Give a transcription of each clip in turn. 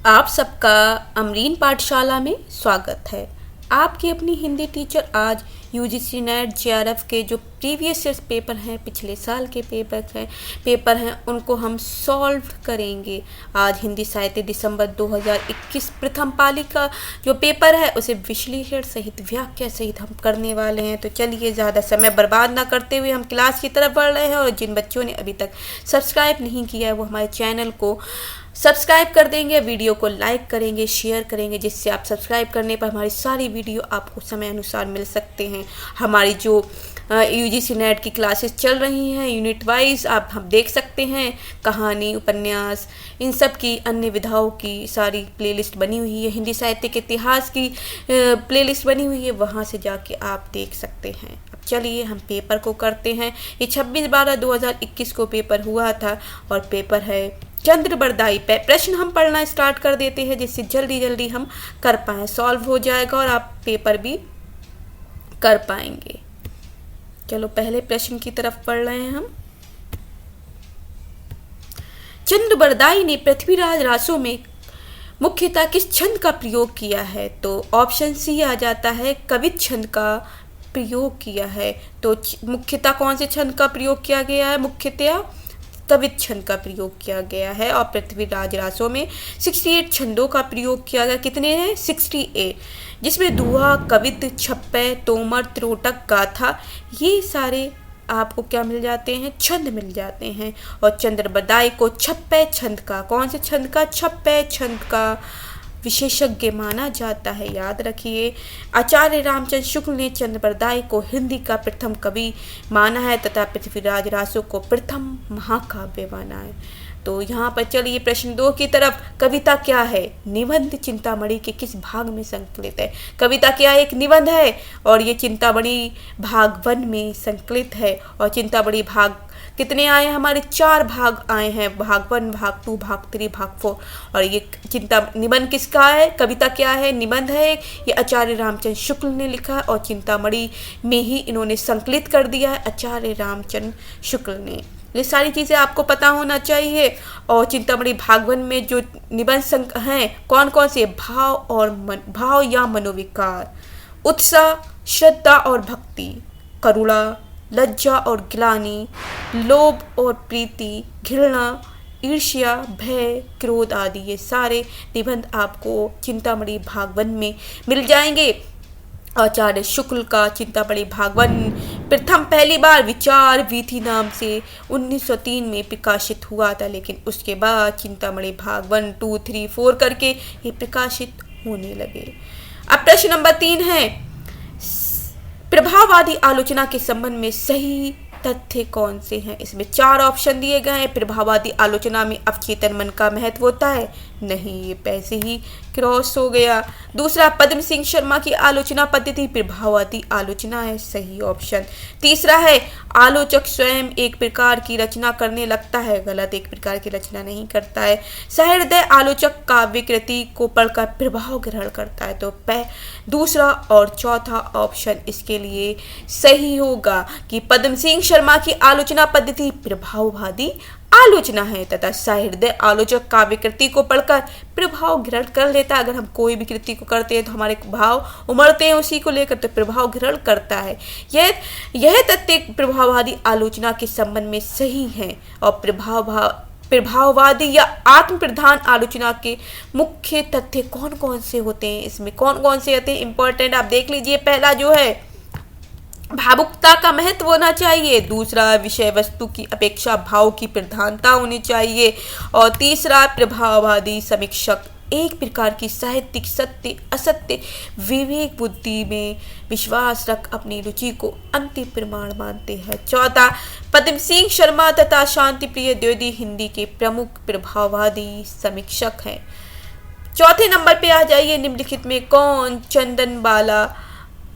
आप सबका अमरीन पाठशाला में स्वागत है। आपकी अपनी हिंदी टीचर आज यूजीसी नेट जेआरएफ के जो प्रीवियस ईयर पेपर हैं, पिछले साल के पेपर हैं उनको हम सॉल्व करेंगे। आज हिंदी साहित्य दिसंबर 2021 प्रथम पाली का जो पेपर है उसे विश्लेषण सहित व्याख्या सहित हम करने वाले हैं। तो चलिए ज़्यादा समय बर्बाद ना करते हुए हम क्लास की तरफ बढ़ रहे हैं। और जिन बच्चों ने अभी तक सब्सक्राइब नहीं किया है वो हमारे चैनल को सब्सक्राइब कर देंगे, वीडियो को लाइक करेंगे, शेयर करेंगे, जिससे आप सब्सक्राइब करने पर हमारी सारी वीडियो आपको समय अनुसार मिल सकते हैं। हमारी जो यूजीसी नेट की क्लासेस चल रही हैं यूनिट वाइज आप हम देख सकते हैं। कहानी, उपन्यास, इन सब की अन्य विधाओं की सारी प्लेलिस्ट बनी हुई है। हिंदी साहित्य के इतिहास की प्लेलिस्ट बनी हुई है, वहाँ से जाके आप देख सकते हैं। अब चलिए हम पेपर को करते हैं। ये 26/12/2021 को पेपर हुआ था और पेपर है चंद्र बरदाई पे। प्रश्न हम पढ़ना स्टार्ट कर देते हैं जिससे जल्दी जल्दी हम कर पाएँ, सॉल्व हो जाएगा और आप पेपर भी कर पाएंगे। चलो पहले प्रश्न की तरफ पढ़ रहे हैं हम। चंद्र बरदाई ने पृथ्वीराज रासो में मुख्यतः किस छंद का प्रयोग किया है? तो ऑप्शन सी आ जाता है, कवित छंद का प्रयोग किया है। तो मुख्यतः कौन से छंद का प्रयोग किया गया है? मुख्यतः कवित छंद का प्रयोग किया गया है। और पृथ्वीराज रासो में 68 छंदों का प्रयोग किया गया। कितने हैं? 68, जिसमें दोहा, कवित, छप्पय, तोमर, त्रोटक, गाथा, ये सारे आपको क्या मिल जाते हैं? छंद मिल जाते हैं। और चंद्र बरदाई को छप्पय छंद का, कौन से छंद का? छप्पय छंद का विशेषज्ञ माना जाता है, याद रखिए। आचार्य रामचंद्र शुक्ल ने चंद्र बरदाई को हिंदी का प्रथम कवि माना है तथा पृथ्वीराज रासो को प्रथम महाकाव्य माना है। तो यहाँ पर चलिए प्रश्न 2 की तरफ। कविता क्या है? निबंध चिंतामणि के किस भाग में संकलित है? कविता क्या है? एक निबंध है और ये चिंतामणि भाग 1 में संकलित है। और चिंतामणि भाग कितने आए हैं? हमारे 4 भाग आए हैं, भाग 1, भाग 2, भाग 3, भाग 4। और ये निबंध किसका है? कविता क्या है? निबंध है। ये आचार्य रामचंद्र शुक्ल ने लिखा है और चिंतामणि में ही इन्होंने संकलित कर दिया है आचार्य रामचंद्र शुक्ल ने। ये सारी चीज़ें आपको पता होना चाहिए। और चिंतामणि भाग 1 में जो निबंध हैं कौन कौन से? भाव या मनोविकार, उत्साह, श्रद्धा और भक्ति, करुणा, लज्जा और ग्लानि, लोभ और प्रीति, घृणा, ईर्ष्या, भय, क्रोध आदि, ये सारे निबंध आपको चिंतामणि भाग 1 में मिल जाएंगे। आचार्य शुक्ल का चिंतामणि भाग 1 प्रथम पहली बार विचार वीथी नाम से 1903 में प्रकाशित हुआ था, लेकिन उसके बाद चिंतामणि भाग 1, 2, 3, 4 करके ये प्रकाशित होने लगे। अब प्रश्न नंबर 3 है, प्रभाववादी आलोचना के संबंध में सही तथ्य कौन से हैं? इसमें 4 ऑप्शन दिए गए हैं। प्रभाववादी आलोचना में अवचेतन मन का महत्व होता है? नहीं, ये पैसे ही क्रॉस हो गया। दूसरा, पद्म सिंह शर्मा की आलोचना पद्धति प्रभाववादी आलोचना है, सही ऑप्शन। तीसरा है, आलोचक स्वयं एक प्रकार की रचना करने लगता है, गलत, एक प्रकार की रचना नहीं करता है। सहृदय आलोचक काव्य कृति को पढ़कर प्रभाव ग्रहण करता है। तो दूसरा और चौथा ऑप्शन इसके लिए सही होगा कि पद्म सिंह शर्मा की आलोचना पद्धति प्रभाववादी आलोचना है तथा सहृदय आलोचक काव्य कृति को पढ़कर प्रभाव ग्रहण कर लेता है। अगर हम कोई भी कृति को करते हैं तो हमारे भाव उमड़ते हैं उसी को लेकर, तो प्रभाव ग्रहण करता है। यह तथ्य प्रभाववादी आलोचना के संबंध में सही है। और प्रभाववादी या आत्म प्रधान आलोचना के मुख्य तथ्य कौन कौन से होते हैं? इसमें कौन कौन से होते हैं इंपॉर्टेंट आप देख लीजिए। पहला जो है, भावुकता का महत्व होना चाहिए। दूसरा, विषय वस्तु की अपेक्षा भाव की प्रधानता होनी चाहिए। और तीसरा, प्रभाववादी समीक्षक एक प्रकार की साहित्यिक सत्य असत्य विवेक बुद्धि में विश्वास रख अपनी रुचि को अंतिम प्रमाण मानते हैं। चौथा, पद्म सिंह शर्मा तथा शांतिप्रिय द्विवेदी हिंदी के प्रमुख प्रभाववादी समीक्षक हैं। चौथे नंबर पे आ जाइए, निम्नलिखित में कौन चंदन बाला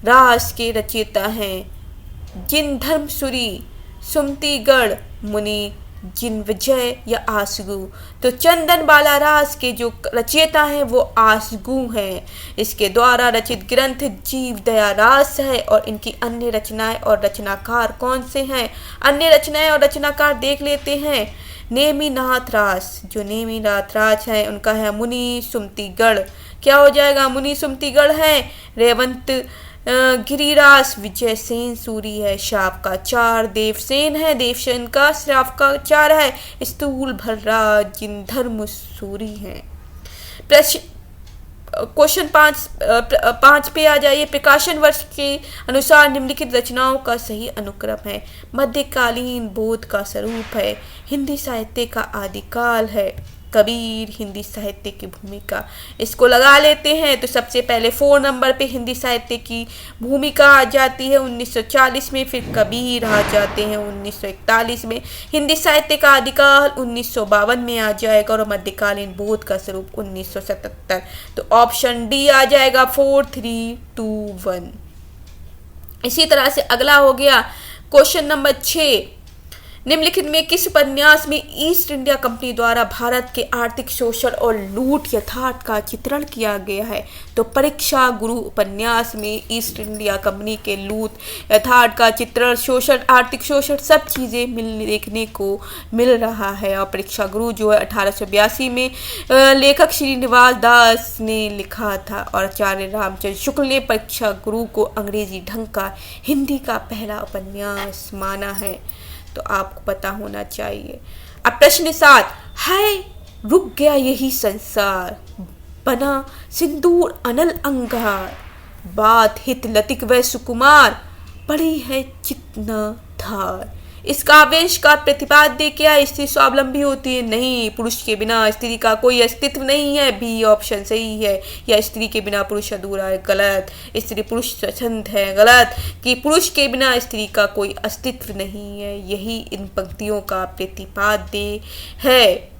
रास के रचयिता हैं? जिन धर्मसुरी, सुमतिगढ़, मुनि जिनविजय या आसगू। तो चंदन बाला रास के जो रचयिता हैं वो आसगू हैं। इसके द्वारा रचित ग्रंथ जीव दया रास है। और इनकी अन्य रचनाएं और रचनाकार कौन से हैं? अन्य रचनाएं और रचनाकार देख लेते हैं। नेमिनाथ रास, जो नेमिनाथ रास है उनका है मुनि सुमतिगढ़। क्या हो जाएगा? मुनि सुमतिगढ़ है। रेवंत गिरिरास विजय सेन सूरी है। श्राप का चार देवसेन है। देवसेन का श्राप का चार है। स्थूल भरराज जिन धर्म सूरी है। क्वेश्चन 5 पे आ जाइए। प्रकाशन वर्ष के अनुसार निम्नलिखित रचनाओं का सही अनुक्रम है। मध्यकालीन बोध का स्वरूप है। हिंदी साहित्य का आदिकाल है। कबीर हिंदी साहित्य की भूमिका, इसको लगा लेते हैं। तो सबसे पहले 4 नंबर पे हिंदी साहित्य की भूमिका आ जाती है 1940 में। फिर कबीर आ जाते हैं 1941 में। हिंदी साहित्य का आदिकाल 1952 में आ जाएगा और मध्यकालीन बोध का स्वरूप 1977। तो ऑप्शन डी आ जाएगा 4, 3, 2, 1। इसी तरह से अगला हो गया क्वेश्चन नंबर 6। निम्नलिखित में किस उपन्यास में ईस्ट इंडिया कंपनी द्वारा भारत के आर्थिक शोषण और लूट यथार्थ का चित्रण किया गया है? तो परीक्षा गुरु उपन्यास में ईस्ट इंडिया कंपनी के लूट यथार्थ का चित्रण, शोषण, आर्थिक शोषण, सब चीज़ें देखने को मिल रहा है। और परीक्षा गुरु जो है 1882 में लेखक श्रीनिवास दास ने लिखा था और आचार्य रामचंद्र शुक्ल ने परीक्षा गुरु को अंग्रेजी ढंग का हिंदी का पहला उपन्यास माना है। तो आपको पता होना चाहिए। अब प्रश्न 7, हाय रुक गया यही संसार, बना सिंदूर अनल अंगार, बात हित लतिक व सुकुमार, पड़ी है चितना धार। इसका आवेश का प्रतिपाद्य क्या है? स्त्री स्वावलंबी होती है? नहीं। पुरुष के बिना स्त्री का कोई अस्तित्व नहीं है। बी ऑप्शन सही है। या स्त्री के बिना पुरुष अधूरा है? गलत। स्त्री पुरुष स्वतंत्र है? गलत। कि पुरुष के बिना स्त्री का कोई अस्तित्व नहीं है, यही इन पंक्तियों का प्रतिपाद्य है।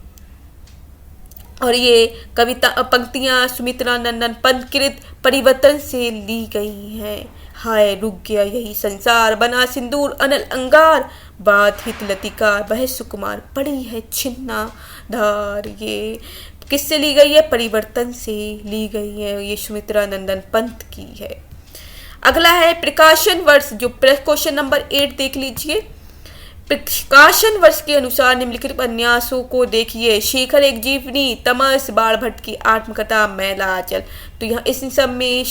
और ये कविता पंक्तियां सुमित्रा नंदन पंत कृत परिवर्तन से ली गई हैं। हाय रुक गया यही संसार, बना सिंदूर अनल अंगार, बात हित लतिका वह सुकुमार, पड़ी है छिन्ना धार। ये किससे ली गई है? परिवर्तन से ली गई है। ये सुमित्रा नंदन पंत की है। अगला है प्रकाशन वर्ष, जो क्वेश्चन नंबर 8 देख लीजिए। प्रकाशन वर्ष के अनुसार निम्नलिखित उपन्यासों को देखिए। शेखर एक जीवनी, तमस, बाण भट्ट की आत्मकथा, मैला आंचल। तो यहाँ इस सब में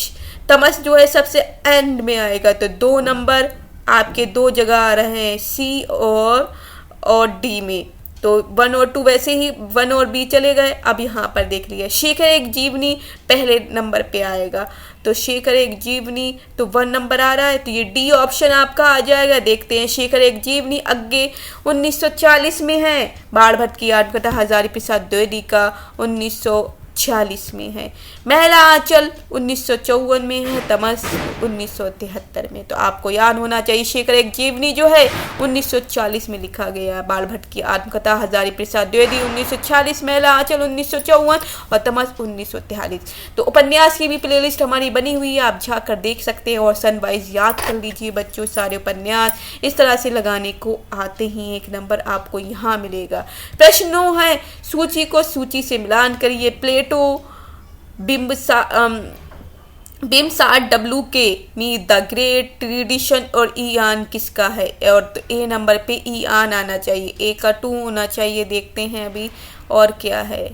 तमस जो है सबसे एंड में आएगा। तो 2 नंबर आपके 2 जगह आ रहे हैं, सी और डी में। तो 1 और 2 वैसे ही 1 और बी चले गए। अब यहाँ पर देख लिया, शेखर एक जीवनी पहले नंबर पे आएगा। तो शेखर एक जीवनी तो 1 नंबर आ रहा है। तो ये डी ऑप्शन आपका आ जाएगा। देखते हैं, शेखर एक जीवनी आगे 1940 में है। बाण भट्ट की आत्मकथा हजारी प्रसाद द्विवेदी का 1946 में है। मैला आंचल 1954 में है। तमस 1973 में। तो आपको याद होना चाहिए, शेखर एक जीवनी जो है 1940 में लिखा गया है। बाण भट्ट की आत्मकथा हजारी प्रसाद द्विवेदी 1946, मैला आंचल 1954 और तमस 1943। तो उपन्यास की भी प्लेलिस्ट हमारी बनी हुई है, आप जाकर देख सकते हैं और सन वाइज याद कर लीजिए बच्चों। सारे उपन्यास इस तरह से लगाने को आते ही 1 नंबर आपको यहाँ मिलेगा। प्रश्नों है, सूची को सूची से मिलान करिए। प्लेटो, बिम्सार डब्ल्यू के मी द ग्रेट ट्रेडिशन और ईआन किसका है? और तो ए नंबर पे ईआन आना चाहिए, ए का 2 होना चाहिए। देखते हैं अभी और क्या है।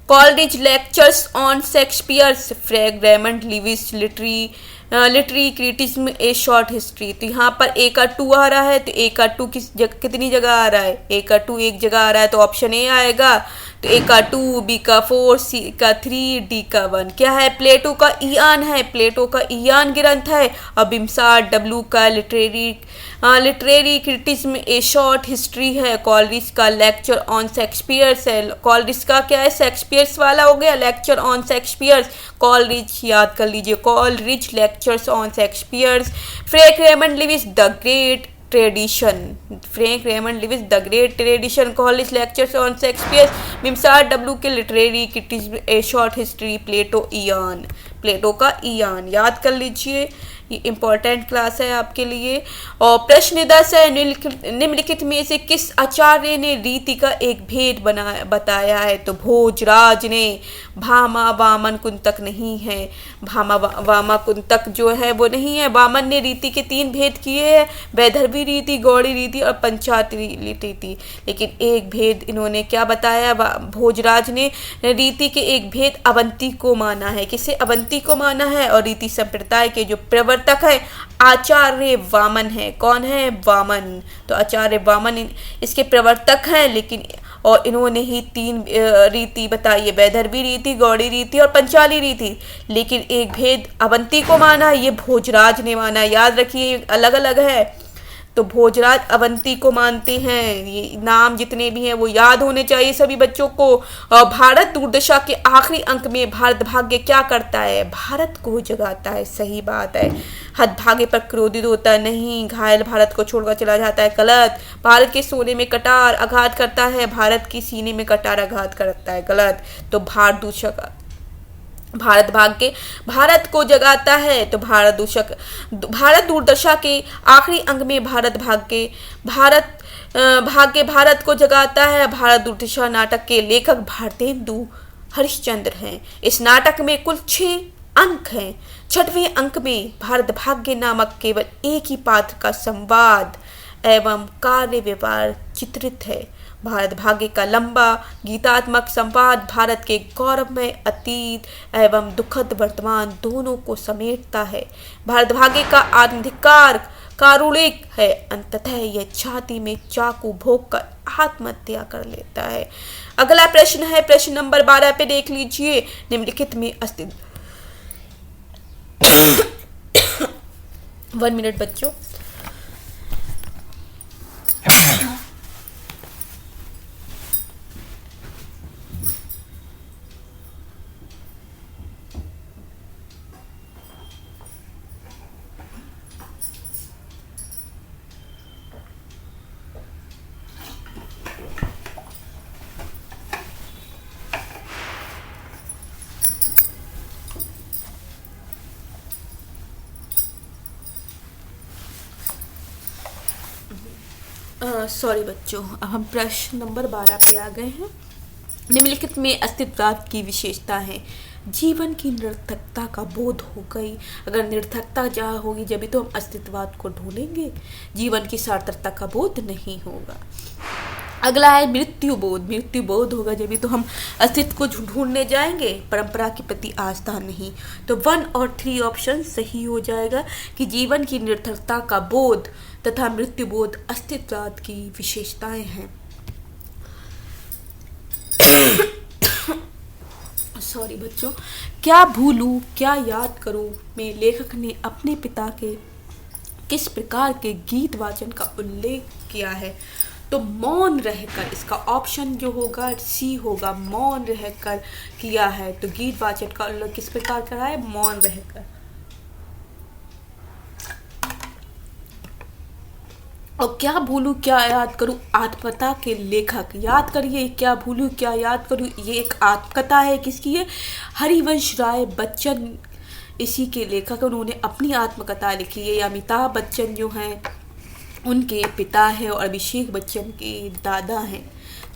Coleridge lectures on Shakespeare's, Frank Raymond Leavis literary criticism a short history. तो यहाँ पर ए का 2 आ रहा है। तो ए का 2 कितनी जगह आ रहा है? ए का 2 एक जगह आ रहा है। तो ऑप्शन ए आएगा। तो ए का 2, बी का 4, सी का 3, डी का 1। क्या है? प्लेटो का ईआन है। प्लेटो का ईआन ग्रंथ है। और बिम्सार डब्ल्यू का literary criticism a short history है। कॉलरिज का लेक्चर ऑन शेक्सपियर्स है। कॉलरिज का क्या है? शेक्सपियर्स वाला हो गया, लेक्चर ऑन शेक्सपियर्स। कॉलरिज याद कर लीजिए, Coleridge lectures on Shakespeare's. Frank Raymond Leavis the great tradition, Frank Raymond Leavis the great tradition, Coleridge lectures on Shakespeare. Wimsatt W K literary criticism a short history, Plato Ion, Plato का Ion याद कर लीजिए, ये important class है आपके लिए। और प्रश्न 10 है, निम्नलिखित में से किस आचार्य ने रीति का एक भेद बताया है? तो भोजराज ने। भामा वामन कुंतक नहीं है, भामा वामा कुंतक जो है वो नहीं है। वामन ने रीति के 3 भेद किए हैं, वैदर्भी रीति, गौड़ी रीति और पंचायत रीति, लेकिन एक भेद इन्होंने क्या बताया? भोजराज ने रीति के एक भेद अवंती को माना है। किसे? अवंती को माना है। और रीति संप्रदाय के जो प्रवर्तक है आचार्य वामन है। कौन है? वामन। तो आचार्य वामन इसके प्रवर्तक हैं, लेकिन और इन्होंने ही 3 रीति बताई है, वैदर्भी रीति, गौड़ी रीति और पंचाली रीति, लेकिन एक भेद अवंती को माना, ये भोजराज ने माना। याद रखिए अलग अलग है। तो भोजराज अवंती को मानते हैं। ये नाम जितने भी हैं वो याद होने चाहिए सभी बच्चों को। और भारत दूरदर्शा के आखिरी अंक में भारत भाग्य क्या करता है? भारत को जगाता है। सही बात है। हतभाग्य पर क्रोधित होता नहीं, घायल भारत को छोड़कर चला जाता है। गलत। भारत के सोने में कटार आघात करता है, भारत की सीने में कटार आघात करता है। गलत। तो भारत भाग्य भारत को जगाता है। तो भारत दूरदर्शा के आखिरी अंक में भारत भाग्य भारत को जगाता है। भारत दूरदर्शा नाटक के लेखक भारतेंदु हरिश्चंद्र हैं। इस नाटक में कुल 6 अंक हैं। 6वें अंक में भारत भाग्य नामक केवल एक ही पात्र का संवाद एवं कार्य व्यवहार चित्रित है। भारत भाग्य का लंबा गीतात्मक संवाद भारत के गौरवमय अतीत एवं दुखद वर्तमान दोनों को समेटता है। भारत भाग्य का आत्मधिकार कारुणिक है। अंततः यह छाती में चाकू भोंक कर आत्महत्या कर लेता है। अगला प्रश्न है प्रश्न नंबर 12 पे देख लीजिए। निम्नलिखित में अस्तित्व 1 मिनट बच्चों। सॉरी बच्चों, अब हम प्रश्न नंबर 12 पे आ गए हैं। निम्नलिखित में अस्तित्ववाद की विशेषता है। जीवन की निरर्थकता का बोध हो गई। अगर निरर्थकता जहाँ होगी जब तो हम अस्तित्ववाद को ढूंढेंगे, जीवन की सार्थकता का बोध नहीं होगा। अगला है मृत्यु बोध। मृत्यु बोध होगा जब तो हम अस्तित्व को ढूंढने जाएंगे, परंपरा के प्रति आस्था नहीं। तो 1 और 3 ऑप्शन सही हो जाएगा कि जीवन की निरर्थकता का बोध तथा मृत्यु बोध अस्तित्ववाद की विशेषताएं हैं। सॉरी बच्चों। क्या भूलूं क्या याद करूं में लेखक ने अपने पिता के किस प्रकार के गीत वाचन का उल्लेख किया है? तो मौन रहकर, इसका ऑप्शन जो होगा सी होगा, मौन रहकर किया है। तो गीत वाचन का उल्लेख किस प्रकार करा है? मौन रहकर। और क्या भूलूं क्या याद करूं आत्मकथा के लेखक, याद करिए, क्या भूलूं क्या याद करूं ये एक आत्मकथा है। किसकी है? हरिवंश राय बच्चन इसी के लेखक। उन्होंने अपनी आत्मकथा लिखी है। अमिताभ बच्चन जो हैं उनके पिता है और अभिषेक बच्चन के दादा हैं।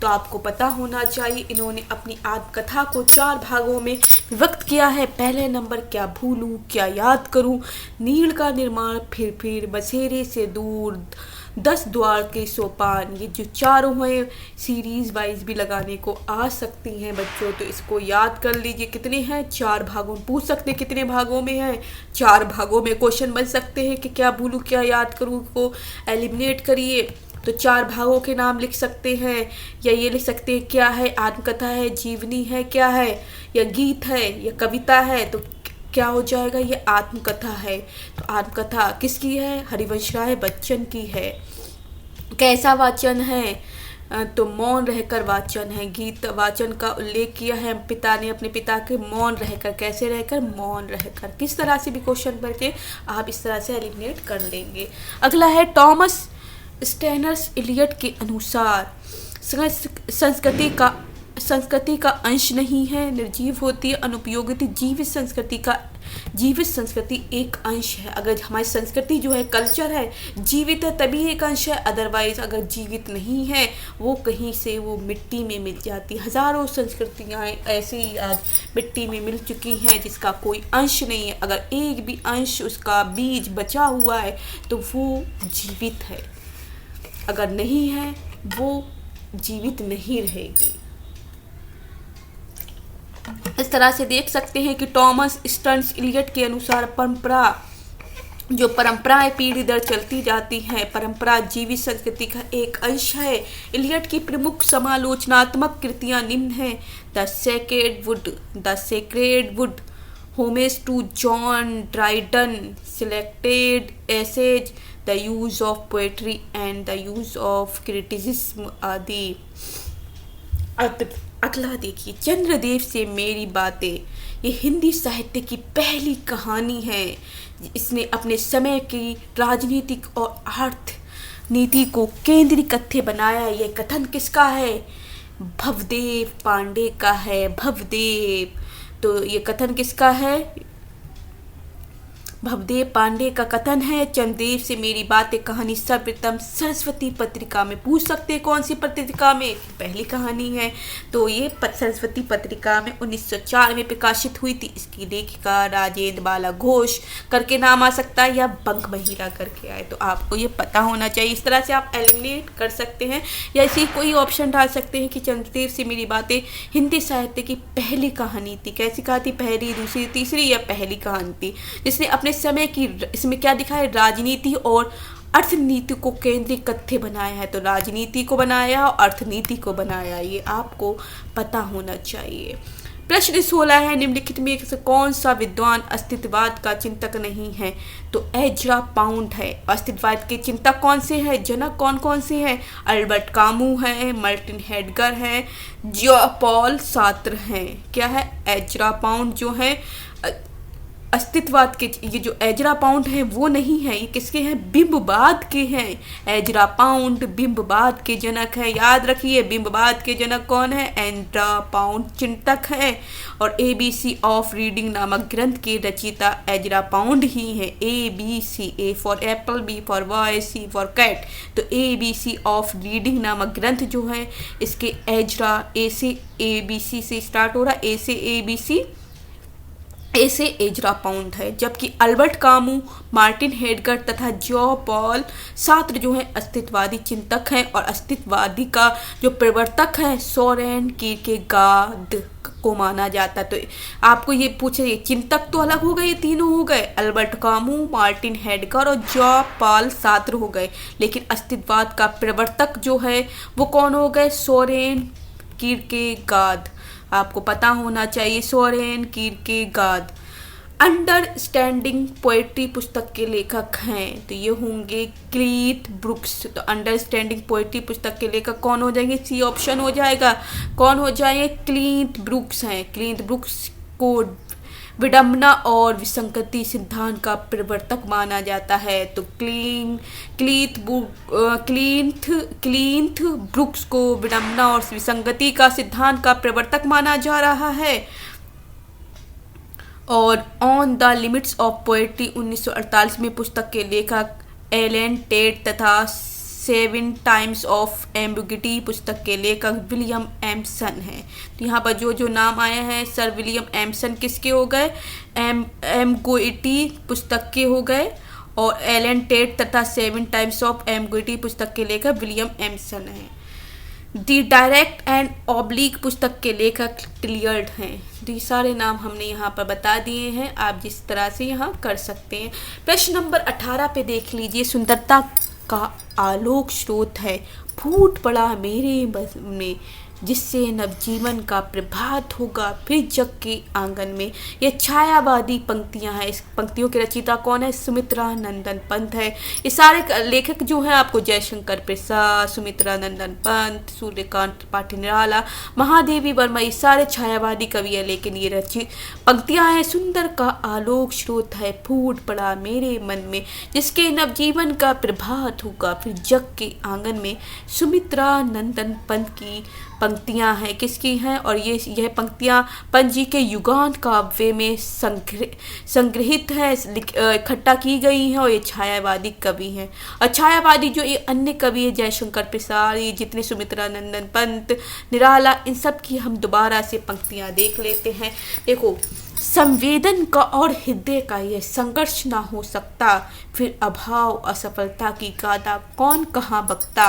तो आपको पता होना चाहिए इन्होंने अपनी आत्मकथा को 4 भागों में विभक्त किया है। पहले नंबर क्या भूलूं क्या याद करूं, नीड़ का निर्माण, फिर बसेरे से दूर, 10 द्वार के सोपान। ये जो चारों हैं सीरीज वाइज भी लगाने को आ सकती हैं बच्चों, तो इसको याद कर लीजिए। कितने हैं? 4 भागों में। पूछ सकते हैं कितने भागों में हैं? 4 भागों में। क्वेश्चन बन सकते हैं कि क्या भूलूं क्या याद करूं को एलिमिनेट करिए, तो 4 भागों के नाम लिख सकते हैं, या ये लिख सकते हैं क्या है? आत्मकथा है, जीवनी है, क्या है, या गीत है, या कविता है। तो क्या हो जाएगा? ये आत्मकथा है। तो आत्मकथा किसकी है? हरिवंश राय बच्चन की है। कैसा वाचन है? तो मौन रहकर वाचन है। गीत वाचन का उल्लेख किया है पिता ने अपने पिता के, मौन रहकर। कैसे रहकर? मौन रहकर। किस तरह से भी क्वेश्चन करके आप इस तरह से एलिमिनेट कर लेंगे। अगला है टॉमस स्टेनर्स इलियट के अनुसार संस्कृति का अंश नहीं है, निर्जीव होती है। अनुपयोगित जीवित संस्कृति एक अंश है। अगर हमारी संस्कृति जो है, कल्चर है, जीवित है तभी एक अंश है, अदरवाइज अगर जीवित नहीं है वो कहीं से वो मिट्टी में मिल जाती। हजारों संस्कृतियाँ ऐसे ही आज मिट्टी में मिल चुकी हैं जिसका कोई अंश नहीं है। अगर एक भी अंश उसका बीज बचा हुआ है तो वो जीवित है, अगर नहीं है वो जीवित नहीं रहेगी। इस तरह से देख सकते हैं कि टॉमस स्टर्न्स इलियट के अनुसार परंपराएं पीढ़ी दर चलती जाती हैं, परंपरा जीवित संस्कृति का एक अंश है। इलियट की प्रमुख समालोचनात्मक कृतियां निम्न हैं: the sacred wood, homage to John Dryden, selected essays, the use of poetry and the use of criticism आदि। अगला देखिए, चंद्रदेव से मेरी बातें। ये हिंदी साहित्य की पहली कहानी है। इसने अपने समय की राजनीतिक और अर्थ नीति को केंद्रीय कथ्य बनाया। यह कथन किसका है? भवदेव पांडे का है। भवदेव, तो ये कथन किसका है? भवदेव पांडे का कथन है। चंद्रदेव से मेरी बातें कहानी सर्वप्रथम सरस्वती पत्रिका में, पूछ सकते हैं कौन सी पत्रिका में? पहली कहानी है तो ये सरस्वती पत्रिका में 1904 में प्रकाशित हुई थी। इसकी लेखिका राजेंद्र बाला घोष करके नाम आ सकता है या बंक महिला करके आए, तो आपको ये पता होना चाहिए। इस तरह से आप एलिमिनेट कर सकते हैं या इसी कोई ऑप्शन डाल सकते हैं कि चंद्रदेव से मेरी बातें हिंदी साहित्य की पहली कहानी थी। कैसी कहा थी? पहली, दूसरी, तीसरी या पहली कहानी थी जिसने अपने समय की, इसमें क्या दिखा है? राजनीति और अर्थनीति को केंद्रीय कथ्य बनाया है। तो राजनीति को बनाया और अर्थनीति को बनाया, ये आपको पता होना चाहिए। प्रश्न 16 है, निम्नलिखित में से कौन सा विद्वान अस्तित्ववाद का चिंतक नहीं है? तो एजरा पाउंड है। अस्तित्ववाद के चिंतक कौन से हैं? जनक कौन कौन से हैं? अल्बर्ट कामू है, मार्टिन हेडगर है, जॉन पॉल सार्त्र हैं। क्या है? एजरा पाउंड जो है अस्तित्ववाद के, ये जो एजरा पाउंड है वो नहीं है, ये किसके हैं? बिंबवाद के हैं। एजरा पाउंड बिंबवाद के जनक है। याद रखिए, बिंबवाद के जनक कौन है? एजरा पाउंड चिंतक है। और ABC ऑफ रीडिंग नामक ग्रंथ के रचयिता एजरा पाउंड ही है। ABC, A for apple, B for boy, C for cat. तो ABC ऑफ रीडिंग नामक ग्रंथ जो है इसके एजरा, A से ABC से स्टार्ट हो रहा है, A से ABC, ऐसे एजरा पाउंड है। जबकि अल्बर्ट कामू, मार्टिन हेडगर तथा जॉन पॉल सार्त्र जो है अस्तित्ववादी चिंतक हैं। और अस्तित्ववादी का जो प्रवर्तक है सोरेन कीरकेगार्ड को माना जाता है। तो आपको ये पूछे, चिंतक तो अलग हो गए, ये तीनों हो गए, अल्बर्ट कामू, मार्टिन हेडगर और जॉन पॉल सार्त्र हो गए। लेकिन अस्तित्ववाद का प्रवर्तक जो है वो कौन हो गए? सोरेन कीरकेगार्ड। आपको पता होना चाहिए, सोरेन कीरकेगार्ड। अंडरस्टैंडिंग पोएट्री पुस्तक के लेखक हैं तो ये होंगे क्लीथ ब्रुक्स। तो अंडरस्टैंडिंग पोएट्री पुस्तक के लेखक कौन हो जाएंगे? C ऑप्शन हो जाएगा। कौन हो जाएंगे? क्लीथ ब्रुक्स हैं। क्लीथ ब्रुक्स को विडंबना और विसंगति सिद्धांत का प्रवर्तक माना जाता है। तो क्लीथ ब्रुक्स को विडंबना और विसंगति का सिद्धांत का प्रवर्तक माना जा रहा है। और on the limits of poetry 1948 में पुस्तक के लेखक एलन टेट तथा 7 टाइम्स ऑफ एम्बिग्यूटी पुस्तक के लेखक विलियम एम्सन हैं। तो यहाँ पर जो जो नाम आए हैं, सर विलियम एम्सन किसके हो गए? एम्बिग्यूटी पुस्तक के हो गए। और एलन टेट तथा 7 टाइम्स ऑफ एम्बिग्यूटी पुस्तक के लेखक विलियम एम्सन हैं। दी डायरेक्ट एंड ऑब्लिक पुस्तक के लेखक टिलियर्ड हैं। तो ये सारे नाम हमने यहाँ पर बता दिए हैं, आप जिस तरह से यहाँ कर सकते हैं। प्रश्न नंबर 18 पे देख लीजिए, सुंदरता का आलोक स्रोत है, फूट पड़ा मेरे बस में, जिससे नवजीवन का प्रभात होगा फिर जग के आंगन में। ये छायावादी पंक्तियां हैं। इस पंक्तियों के रचयिता कौन है? सुमित्रा नंदन पंत है। ये सारे लेखक जो हैं आपको जयशंकर प्रसाद, सुमित्रा नंदन पंत, सूर्यकांत पाटिल निराला, महादेवी वर्मा, ये सारे छायावादी कवि हैं। लेकिन ये रचित पंक्तियां हैं, सुंदर का आलोक स्रोत है, फूट पड़ा मेरे मन में, जिसके नवजीवन का प्रभात होगा फिर जग के आंगन में। सुमित्रा नंदन पंत की पंक्तियां हैं किसकी हैं, और यह पंक्तियां पंजी के युगांत काव्य में संग्रहित हैं, इकट्ठा की गई हैं, और ये छायावादी कवि हैं। और छायावादी जो ये अन्य कवि है, जयशंकर प्रसाद, ये जितने सुमित्रा नंदन पंत, निराला, इन सब की हम दोबारा से पंक्तियां देख लेते हैं। देखो, संवेदन का और हृदय का यह संघर्ष ना हो सकता, फिर अभाव असफलता की गाथा कौन कहाँ बकता।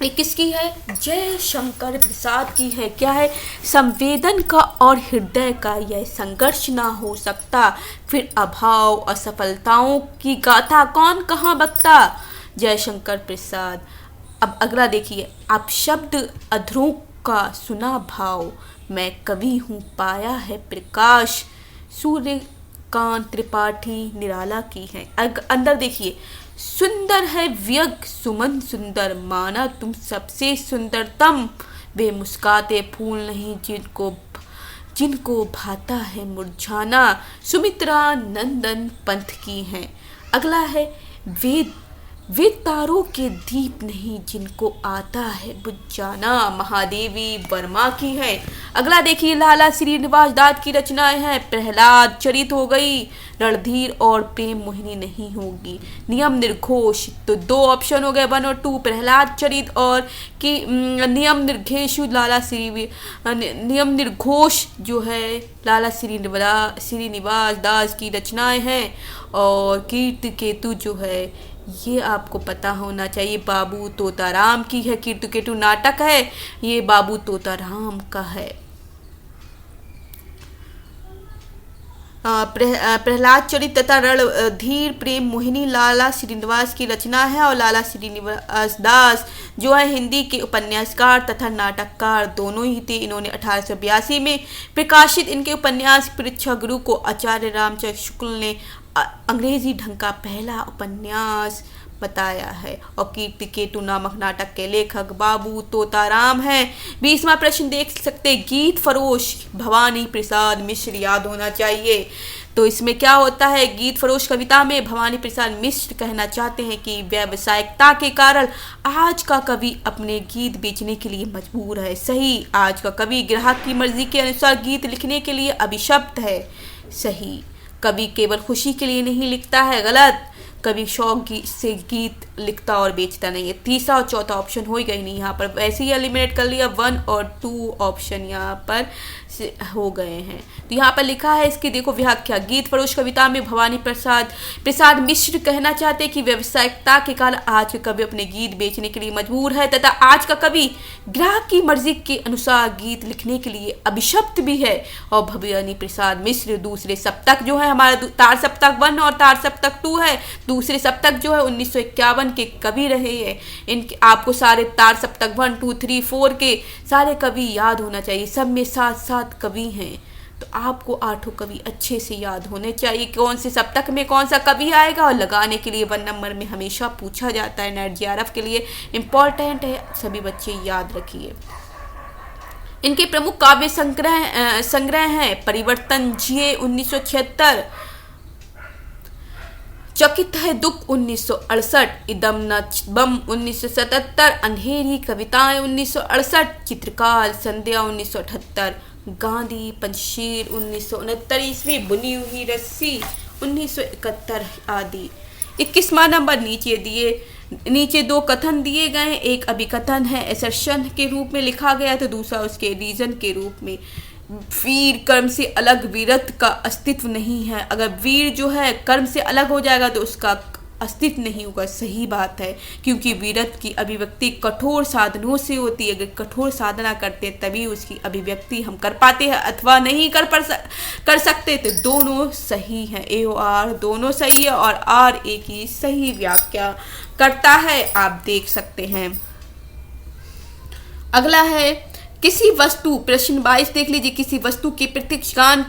ये किसकी है? जय शंकर प्रसाद की है। क्या है? संवेदन का और हृदय का यह संघर्ष ना हो सकता, फिर अभाव असफलताओं की गाथा कौन कहाँ बकता। जय शंकर प्रसाद। अब अगला देखिए, आप शब्द अधरों का सुना भाव, मैं कवि हूँ पाया है प्रकाश, सूर्यकांत त्रिपाठी निराला की है। अंदर देखिए, सुंदर है व्यग सुमन सुंदर, माना तुम सबसे सुंदरतम, वे मुस्काते फूल नहीं जिनको भाता है मुरझाना, सुमित्रा नंदन पंथ की हैं। अगला है, वे तारों के दीप नहीं जिनको आता है बुझ जाना, महादेवी वर्मा की है। अगला देखिए, लाला श्रीनिवास दास की रचनाएं हैं। प्रहलाद चरित हो गई, रणधीर और प्रेम मोहिनी नहीं होगी, नियम निर्घोष। तो दो ऑप्शन हो गए 1 और 2, प्रहलाद चरित और कि नियम निर्घोष नियम निर्घोष जो है लाला श्रीनिवास दास की रचनाएं हैं। और कीर्ति केतु जो है, ये आपको पता होना चाहिए, बाबू तोताराम की है। कीर्ति केतु नाटक है, ये बाबू तोताराम का है। प्रहलाद चरित तथा रणधीर प्रेम मोहिनी लाला श्रीनिवास की रचना है। और लाला श्रीनिवास दास जो है हिंदी के उपन्यासकार तथा नाटककार दोनों ही थे। इन्होंने 1882 में प्रकाशित इनके उपन्यास परीक्षा गुरु को आचार्य रामचंद्र शुक्ल ने अंग्रेजी ढंग का पहला उपन्यास बताया है। और कीर्ति केतु नामक नाटक के लेखक बाबू तोताराम हैं। 20वां प्रश्न देख सकते, गीत फरोश भवानी प्रसाद मिश्र याद होना चाहिए। तो इसमें क्या होता है, गीत फरोश कविता में भवानी प्रसाद मिश्र कहना चाहते हैं कि व्यावसायिकता के कारण आज का कवि अपने गीत बेचने के लिए मजबूर है। सही, आज का कवि ग्राहक की मर्जी के अनुसार गीत लिखने के लिए अभिशप्त है। सही, कवि केवल खुशी के लिए नहीं लिखता है। गलत, कवि शौक से गीत लिखता और बेचता नहीं है। तीसरा और चौथा ऑप्शन हो ही गई नहीं, यहाँ पर वैसे ही एलिमिनेट कर लिया। 1 और 2 ऑप्शन यहाँ पर हो गए हैं। तो यहाँ पर लिखा है इसकी देखो व्याख्या, गीत फरोश कविता में भवानी प्रसाद मिश्र कहना चाहते हैं कि व्यावसायिकता के कारण आज का कवि अपने गीत बेचने के लिए मजबूर है तथा आज का कवि ग्राहक की मर्जी के अनुसार गीत लिखने के लिए अभिशप्त भी है। और भवानी प्रसाद मिश्र दूसरे सप्तक जो है हमारा तार सप्तक 1 और तार सप्तक 2 है, दूसरे सप्तक जो है 1951 के कवि रहे हैं। इनके आपको सारे तार सप्तक 1, 2, 3, 4 के सारे कवि याद होना चाहिए। सब में 7 कवि हैं, तो आपको 8 कवि अच्छे से याद होने चाहिए। कौन से सप्तक में कौन सा कवि आएगा और लगाने के लिए 1 नंबर में हमेशा पूछा जाता है। नेट जेआरएफ के लिए इम्पॉर्टेंट है, सभी बच्चे याद रखिए। इनके प्रमुख काव्य संग्रह हैं परिवर्तन जिए 1976, चकित है दुख 1968, इदम न बम 1977, अंधेरी कविताएं 1968, चित्रकार संध्या 1978, गांधी पंचशील 1969 ईस्वी, बुनी हुई रस्सी 1971 आदि। 21वां नंबर नीचे 2 कथन दिए गए। एक अभिकथन है, असर्शन के रूप में लिखा गया, तो दूसरा उसके रीजन के रूप में। वीर कर्म से अलग वीरत्व का अस्तित्व नहीं है। अगर वीर जो है कर्म से अलग हो जाएगा तो उसका अस्तित्व नहीं होगा। सही बात है, क्योंकि वीरत्व की अभिव्यक्ति कठोर साधनों से होती है। अगर कठोर साधना करते तभी उसकी अभिव्यक्ति हम कर पाते हैं, अथवा नहीं कर सकते। तो दोनों सही हैं, ए और आर दोनों सही है, और आर ए की सही व्याख्या करता है, आप देख सकते हैं। अगला है किसी वस्तु, प्रश्न 22 देख लीजिए, किसी वस्तु के प्रत्यक्ष ज्ञान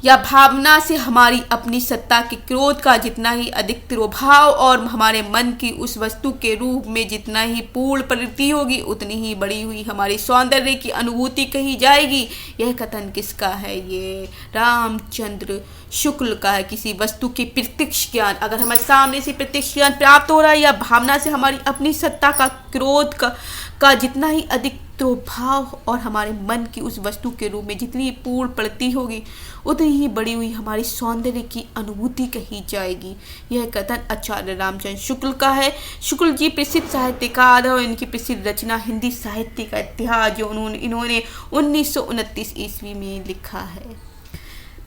या भावना से हमारी अपनी सत्ता के क्रोध का जितना ही अधिक तिरोभाव और हमारे मन की उस वस्तु के रूप में जितना ही पूर्ण प्रवृत्ति होगी उतनी ही बड़ी हुई हमारी सौंदर्य की अनुभूति कही जाएगी। यह कथन किसका है? ये रामचंद्र शुक्ल का है। किसी वस्तु के प्रत्यक्ष ज्ञान, अगर हमारे सामने से प्रत्यक्ष ज्ञान प्राप्त हो रहा है या भावना से हमारी अपनी सत्ता का क्रोध का जितना ही अधिक तो भाव और हमारे मन की उस वस्तु के रूप में जितनी पूर्ण पड़ती होगी उतनी ही बड़ी हुई हमारी सौंदर्य की अनुभूति कही जाएगी। यह कथन आचार्य रामचंद्र शुक्ल का है। शुक्ल जी प्रसिद्ध साहित्यकार और इनकी प्रसिद्ध रचना हिंदी साहित्य का इतिहास जो इन्होंने 1929 ईस्वी में लिखा है।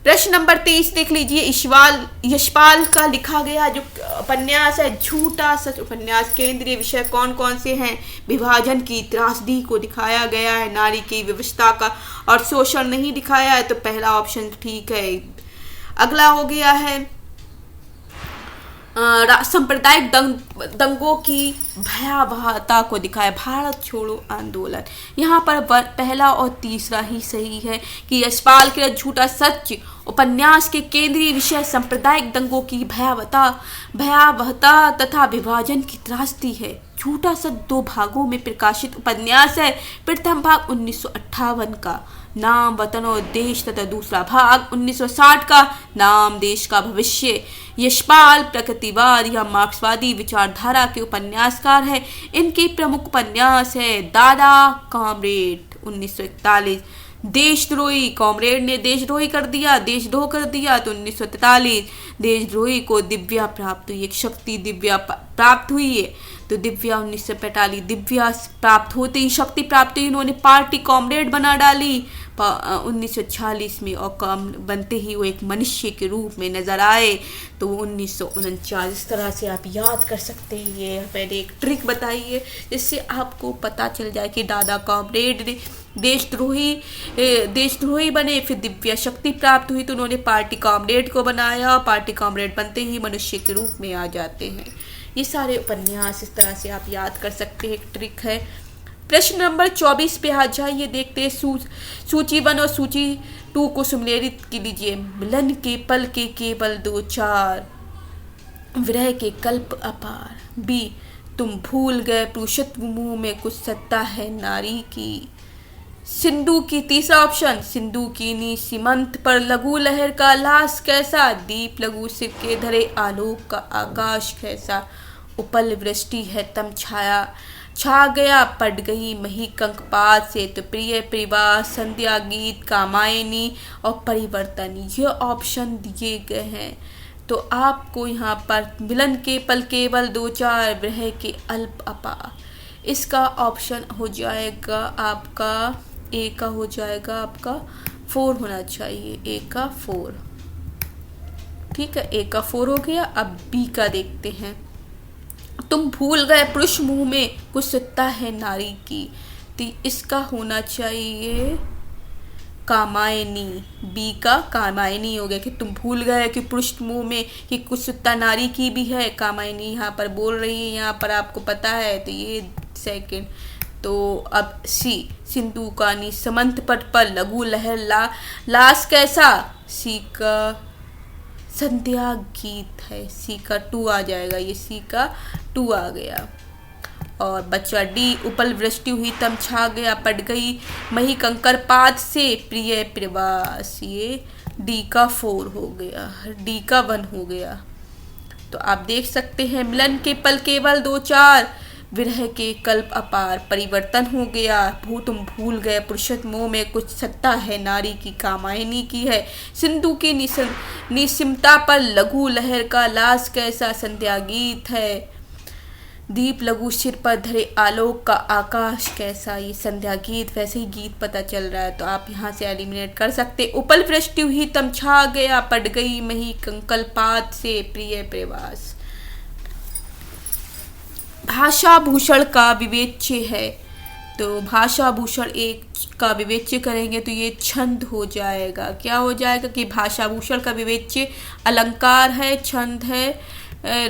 प्रश्न नंबर 23 देख लीजिए। यशपाल का लिखा गया जो उपन्यास है झूठा सच उपन्यास, केंद्रीय विषय कौन कौन से हैं? विभाजन की त्रासदी को दिखाया गया है, नारी की व्यवस्था का और शोषण नहीं दिखाया है, तो पहला ऑप्शन ठीक है। अगला हो गया है सांप्रदायिक दंगों की भयावहता को दिखाया, भारत छोड़ो आंदोलन। यहाँ पर पहला और तीसरा ही सही है कि यशपाल के झूठा सच उपन्यास के केंद्रीय विषय सांप्रदायिक दंगों की भयावहता तथा विभाजन की त्रासदी है। झूठा सच 2 भागों में प्रकाशित उपन्यास है। प्रथम भाग 1958 का नाम वतन और देश तथा दूसरा भाग 1960 का नाम देश का भविष्य। यशपाल प्रकृतिवाद या मार्क्सवादी विचारधारा के उपन्यासकार है। इनके प्रमुख उपन्यास है दादा कॉमरेड 1941, देशद्रोही, कॉमरेड ने देशद्रोही कर दिया तो 1943 देशद्रोही को दिव्या प्राप्त हुई, एक शक्ति दिव्या प्राप्त हुई है तो दिव्या 1945 दिव्या प्राप्त होते ही शक्ति प्राप्त हुई, उन्होंने पार्टी कॉमरेड बना डाली 1946 में और बनते ही वो एक मनुष्य के रूप में नजर आए तो 1949। इस तरह से आप याद कर सकते हैं। ये मैंने एक ट्रिक बताई है जिससे आपको पता चल जाए कि दादा कॉमरेड ने देशद्रोही बने, फिर दिव्या शक्ति प्राप्त हुई तो उन्होंने पार्टी कॉमरेड को बनाया, पार्टी कॉमरेड बनते ही मनुष्य के रूप में आ जाते हैं। ये सारे उपन्यास इस तरह से आप याद कर सकते हैं, एक ट्रिक है। प्रश्न नंबर 24 पे आ जाइए, देखते हैं सूची 1 और सूची 2 को सुमेलित कीजिए। मिलन के पल के केवल 2-4, विरह के कल्प अपार, बी तुम भूल गए पुरुषत्व मुंह में कुछ सत्ता है नारी की, सिंधु की तीसरा ऑप्शन सिंधु की नी सीमंत पर लघु लहर का लाश कैसा, दीप लघु सिर के धरे आलोक का आकाश कैसा, उपल वृष्टि है तम छा गया पट गई मही कंकपात से, तो प्रिय परिवार, संध्या गीत, कामायनी और परिवर्तन ये ऑप्शन दिए गए हैं। तो आपको यहाँ पर मिलन के पल केवल 2-4, विरह के अल्प अपार, इसका ऑप्शन हो जाएगा आपका ए का हो जाएगा आपका 4 होना चाहिए, ए का 4। ठीक है, ए का 4 हो गया। अब बी का देखते हैं। तुम भूल गए पुरुष मुंह में कुछ सत्ता है नारी की, तो इसका होना चाहिए कामायनी, बी का कामायनी हो गया कि तुम भूल गए कि पुरुष मुंह में कि कुछ सत्ता नारी की भी है, कामायनी यहाँ पर बोल रही है, यहाँ पर आपको पता है तो ये सेकंड। तो अब सी सिंधु का नी समंत पट पर लघु लहर लाश कैसा, सी का संध्या गीत है, सी का 2 आ जाएगा, ये सी का 2 आ गया। और बच्चा डी उपल वृष्टि हुई तम छा गया पट गई मही कंकर पात से प्रिय प्रवास, ये डी का 4 हो गया, डी का 1 हो गया। तो आप देख सकते हैं मिलन के पल केवल 2-4, विरह के कल्प अपार, परिवर्तन हो गया, तुम भूल गए पुरुषत्व मोह में कुछ सत्ता है नारी की, कामायनी की है, सिंधु की निसिमता पर लघु लहर का लाश कैसा, संध्या गीत है, दीप लघु सिर पर धरे आलोक का आकाश कैसा, ये संध्या गीत, वैसे ही गीत पता चल रहा है तो आप यहाँ से एलिमिनेट कर सकते। उपल वृष्टि हुई तम छा गया पट गई मही कंकल पात से प्रिय प्रवास। भाषा भूषण का विवेच्य है, तो भाषा भूषण एक का विवेच्य करेंगे तो ये छंद हो जाएगा। क्या हो जाएगा कि भाषा भूषण का विवेच्य अलंकार है, छंद है,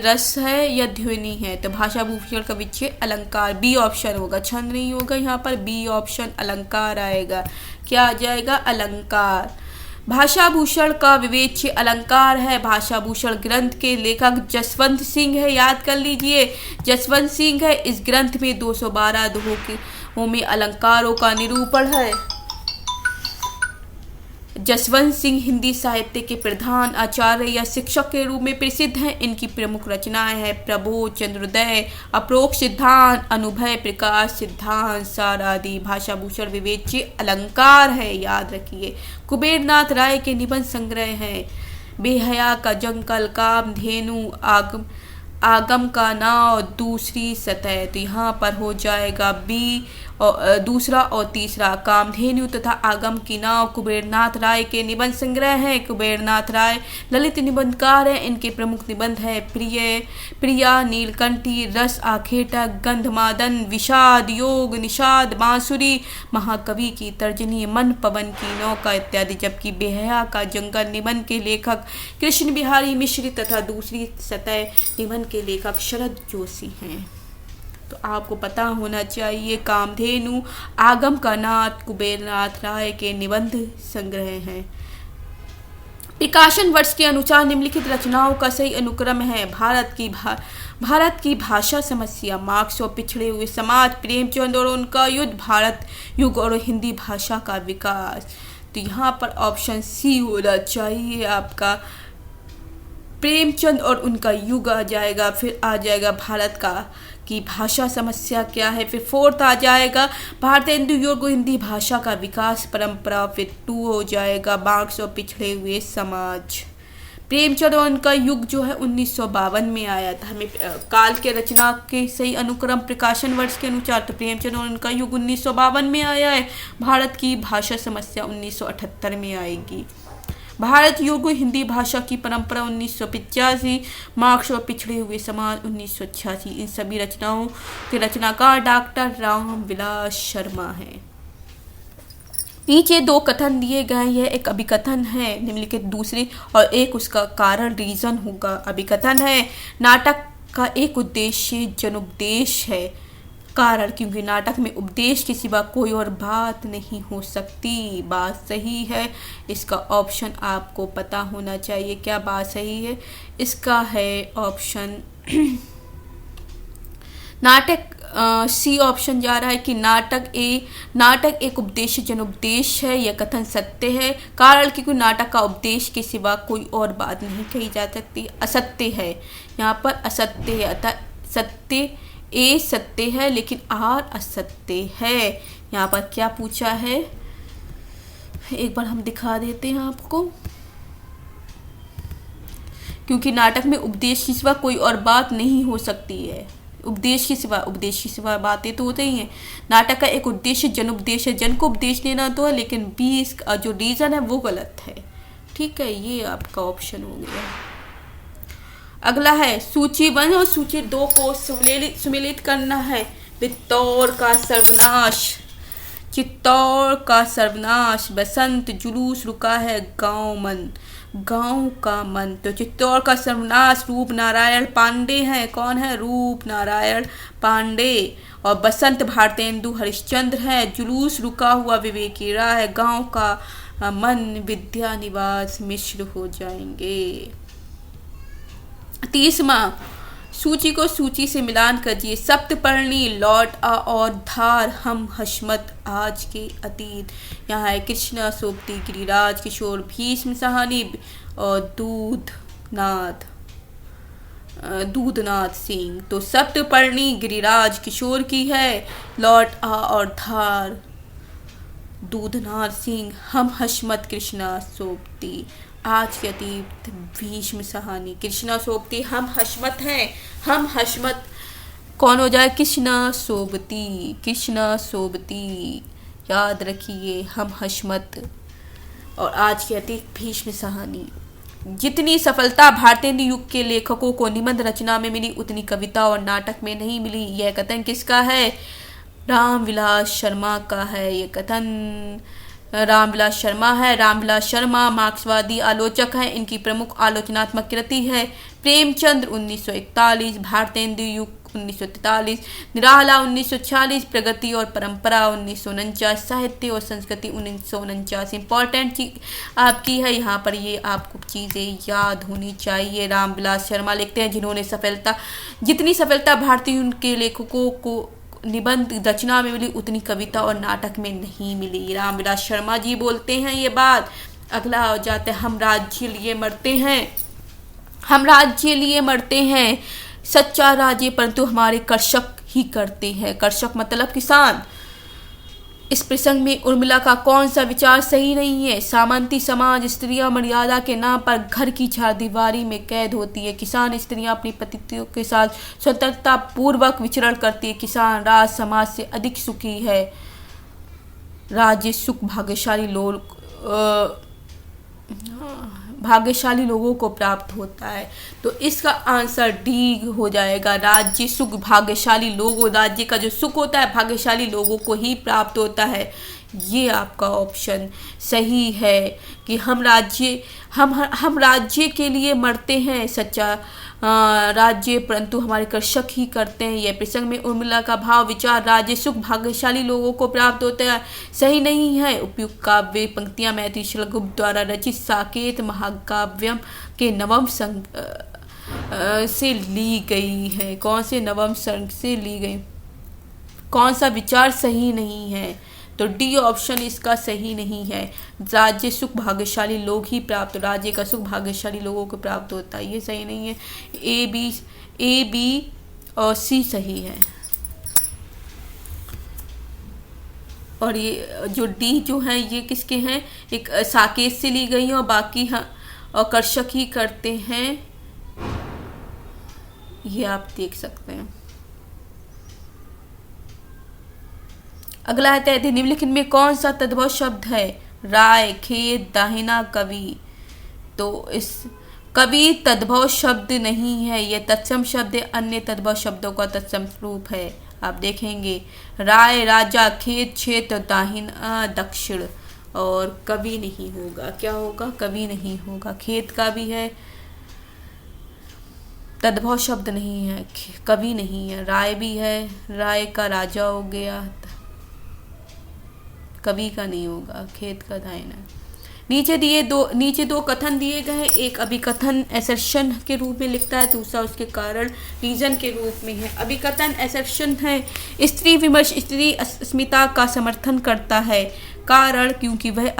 रस है या ध्वनि है, तो भाषा भूषण का विवेच्य अलंकार, बी ऑप्शन होगा, छंद नहीं होगा यहाँ पर, बी ऑप्शन अलंकार आएगा। क्या आ जाएगा, अलंकार। भाषा भूषण का विवेच्य अलंकार है। भाषा भूषण ग्रंथ के लेखक जसवंत सिंह है, याद कर लीजिए जसवंत सिंह है। इस ग्रंथ में 212 दोहों में अलंकारों का निरूपण है। जसवंत सिंह हिंदी साहित्य के प्रधान आचार्य या शिक्षक के रूप में प्रसिद्ध हैं। इनकी प्रमुख रचनाएं हैं प्रबोध, चंद्रोदय, अपरोक्ष सिद्धांत, अनुभय प्रकाश सिद्धांत, सार आदि, भाषाभूषण, विवेच्य अलंकार है, याद रखिए। कुबेरनाथ राय के निबंध संग्रह हैं बेहया का जंगल, कामधेनु, आगम का नाव, दूसरी सतह। तो यहाँ पर हो जाएगा बी और दूसरा और तीसरा। कामधेनु तथा आगम की नाव कुबेरनाथ राय के निबंध संग्रह हैं। कुबेरनाथ राय ललित निबंधकार हैं। इनके प्रमुख निबंध है प्रिया, नीलकंठी, रस आखेटा, गंधमादन, विषाद, योग, निषाद, बांसुरी, महाकवि की तर्जनी, मन पवन की नौका इत्यादि। जबकि बेहया का जंगल निबंध के लेखक कृष्ण बिहारी मिश्र तथा दूसरी सतह निबंध के लेखक शरद जोशी हैं। तो आपको पता होना चाहिए कामधेनु, आगम का नाथ कुबेरनाथ राय के निबंध संग्रह हैं। प्रकाशन वर्ष के अनुसार निम्नलिखित रचनाओं का सही अनुक्रम है। भारत की भाषा समस्या, मार्क्स और पिछड़े हुए समाज, प्रेमचंद और उनका युद्ध, भारत युग और हिंदी भाषा का विकास। तो यहाँ पर ऑप्शन सी होना चाहिए आपका, प्रेमचंद और उनका युग आ जाएगा। फिर आ जाएगा भारत की भाषा समस्या क्या है। फिर फोर्थ आ जाएगा भारतीय हिंदू युग हिंदी भाषा का विकास परंपरा। फिर 2 हो जाएगा मार्क्स और पिछड़े हुए समाज। प्रेमचंद और उनका युग जो है 1952 में आया था। हमें काल के रचना के सही अनुक्रम प्रकाशन वर्ष के अनुसार तो प्रेमचंद और उनका युग 1952 में आया है। भारत की भाषा समस्या 1978 में आएगी। भारत युग हिंदी भाषा की परंपरा 1985, मार्क्स और पिछड़े हुए समाज 1986। इन सभी रचनाओं के रचनाकार डॉक्टर रामविलास शर्मा हैं। नीचे 2 कथन दिए गए हैं। एक अभिकथन है निम्नलिखित, दूसरी और एक उसका कारण रीजन होगा। अभिकथन है नाटक का एक उद्देश्य जनुपदेश है। कारण क्योंकि नाटक में उपदेश के सिवा कोई और बात नहीं हो सकती। बात सही है। इसका ऑप्शन आपको पता होना चाहिए क्या बात सही है। इसका है ऑप्शन नाटक सी ऑप्शन जा रहा है कि नाटक एक उपदेश जनुपदेश है। यह कथन सत्य है। कारण क्योंकि नाटक का उपदेश के सिवा कोई और बात नहीं कही जा सकती। असत्य है, यहाँ पर असत्य है। अतः सत्य ए सत्य है लेकिन आर असत्य है। यहाँ पर क्या पूछा है एक बार हम दिखा देते हैं आपको। क्योंकि नाटक में उपदेश के सिवा कोई और बात नहीं हो सकती है। उपदेश के सिवा बातें तो होते ही हैं। नाटक का एक उद्देश्य जनुपदेश है। जन को उपदेश देना तो है, लेकिन बी इसका जो रीजन है वो गलत है। ठीक है, ये आपका ऑप्शन हो गया। अगला है सूची 1 और सूची 2 को सुमेलित करना है। चित्तौड़ का सर्वनाश, बसंत, जुलूस रुका है गांव का मन। तो चित्तौड़ का सर्वनाश रूप नारायण पांडे हैं। कौन है? रूप नारायण पांडे। और बसंत भारतेंदु हरिश्चंद्र है। जुलूस रुका हुआ विवेकी राय है। गांव का मन विद्यानिवास मिश्र हो जाएंगे। 30वां, सूची को सूची से मिलान कीजिए। सप्तपर्णी, लौट आ और धार, हम हशमत, आज के अतीत। यहाँ है कृष्णा, सोपती, गिरिराज किशोर, भीष्म सहानी और दूधनाथ सिंह। तो सप्तपर्णी गिरिराज किशोर की है। लौट आ और धार दूधनाथ सिंह, हम हशमत कृष्णा सोपती, आज के अतीत भीष्म सहानी। कृष्णा सोबती हम हशमत हैं। हम हशमत कौन हो जाए? कृष्णा सोबती याद रखिए, हम हशमत और आज के अतीत भीष्म सहानी। जितनी सफलता भारतीय युग के लेखकों को निबंध रचना में मिली उतनी कविता और नाटक में नहीं मिली। यह कथन किसका है? रामविलास शर्मा का है। यह कथन रामविलास शर्मा है। रामविलास शर्मा मार्क्सवादी आलोचक हैं। इनकी प्रमुख आलोचनात्मक कृति है प्रेमचंद्र 1941, भारतेंदु युग 1943, निराला 1946, प्रगति और परंपरा 1949, साहित्य और संस्कृति 1949। इंपॉर्टेंट चीज आपकी है यहाँ पर, ये आपको चीज़ें याद होनी चाहिए। रामविलास शर्मा लिखते हैं जिन्होंने जितनी सफलता भारतीय उनके लेखकों को निबंध रचना में मिली उतनी कविता और नाटक में नहीं मिली। रामविलास शर्मा जी बोलते हैं ये बात। अगला हो जाता है हम राज्य लिए मरते हैं। हम राज्य लिए मरते हैं, सच्चा राज्य परंतु हमारे कर्षक ही करते हैं। कर्षक मतलब किसान। इस प्रसंग में उर्मिला का कौन सा विचार सही नहीं है? सामंती समाज, स्त्रियां मर्यादा के नाम पर घर की चारदीवारी में कैद होती है। किसान स्त्रियां अपनी पतियों के साथ स्वतंत्रता पूर्वक विचरण करती है। किसान राज समाज से अधिक सुखी है। राज्य सुख भाग्यशाली लोगों को प्राप्त होता है। तो इसका आंसर डी हो जाएगा। राज्य सुख भाग्यशाली लोगों, राज्य का जो सुख होता है भाग्यशाली लोगों को ही प्राप्त होता है। ये आपका ऑप्शन सही है कि हम राज्य के लिए मरते हैं, सच्चा राज्य परंतु हमारे कर्षक ही करते हैं। यह प्रसंग में उर्मिला का भाव विचार राज्य सुख भाग्यशाली लोगों को प्राप्त होता है सही नहीं है। उपयुक्त काव्य पंक्तियां मैथिली शैलगुप्त द्वारा रचित साकेत महाकाव्यम के नवम संग से ली गई है। कौन से नवम संग से ली गई? कौन सा विचार सही नहीं है? तो डी ऑप्शन इसका सही नहीं है। राज्य सुख भाग्यशाली लोग ही प्राप्त, राज्य का सुख भाग्यशाली लोगों को प्राप्त होता है, ये सही नहीं है। ए बी और सी सही है। और ये जो डी जो है ये किसके हैं? एक साकेत से ली गई है और बाकी और कर्षक ही करते हैं, ये आप देख सकते हैं। अगला है निम्नलिखित में कौन सा तद्भव शब्द है? राय, खेत, दाहिना, कवि। तो इस कवि तद्भव शब्द नहीं है, यह तत्सम शब्द अन्य तद्भव शब्दों का तत्सम रूप है। आप देखेंगे राय राजा, खेत क्षेत्र, दाहिना दक्षिण, और कवि नहीं होगा। क्या होगा? कवि नहीं होगा। खेत का भी है, तद्भव शब्द नहीं है, कवि नहीं है। राय भी है, राय का राजा हो गया, कवि का नहीं होगा। खेत का दाहिना। नीचे दो कथन दिए गए हैं। एक अभिकथन एसर्शन के रूप में लिखता है, दूसरा उसके कारण रीजन के रूप में है। अभिकथन एसर्शन है स्त्री विमर्श स्त्री अस्मिता का समर्थन करता है। कारण क्योंकि वह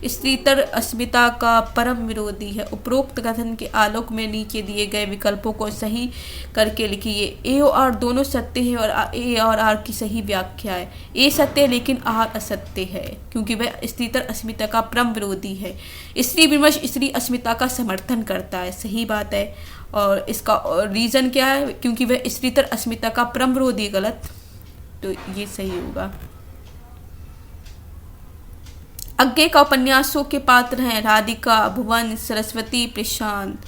स्त्रीतर अस्मिता का परम विरोधी है। उपरोक्त कथन के आलोक में नीचे दिए गए विकल्पों को सही करके लिखिए। ए और आर दोनों सत्य है और ए और आर की सही व्याख्या है। ए सत्य है लेकिन आर असत्य है क्योंकि वह स्त्रीतर अस्मिता का परम विरोधी है। स्त्री विमर्श स्त्री अस्मिता का समर्थन करता है, सही बात है। और इसका रीजन क्या है? क्योंकि वह स्त्रीतर अस्मिता का परम विरोधी, गलत। तो ये सही होगा। आगे का उपन्यासों के पात्र हैं राधिका, भुवन, सरस्वती, प्रशांत।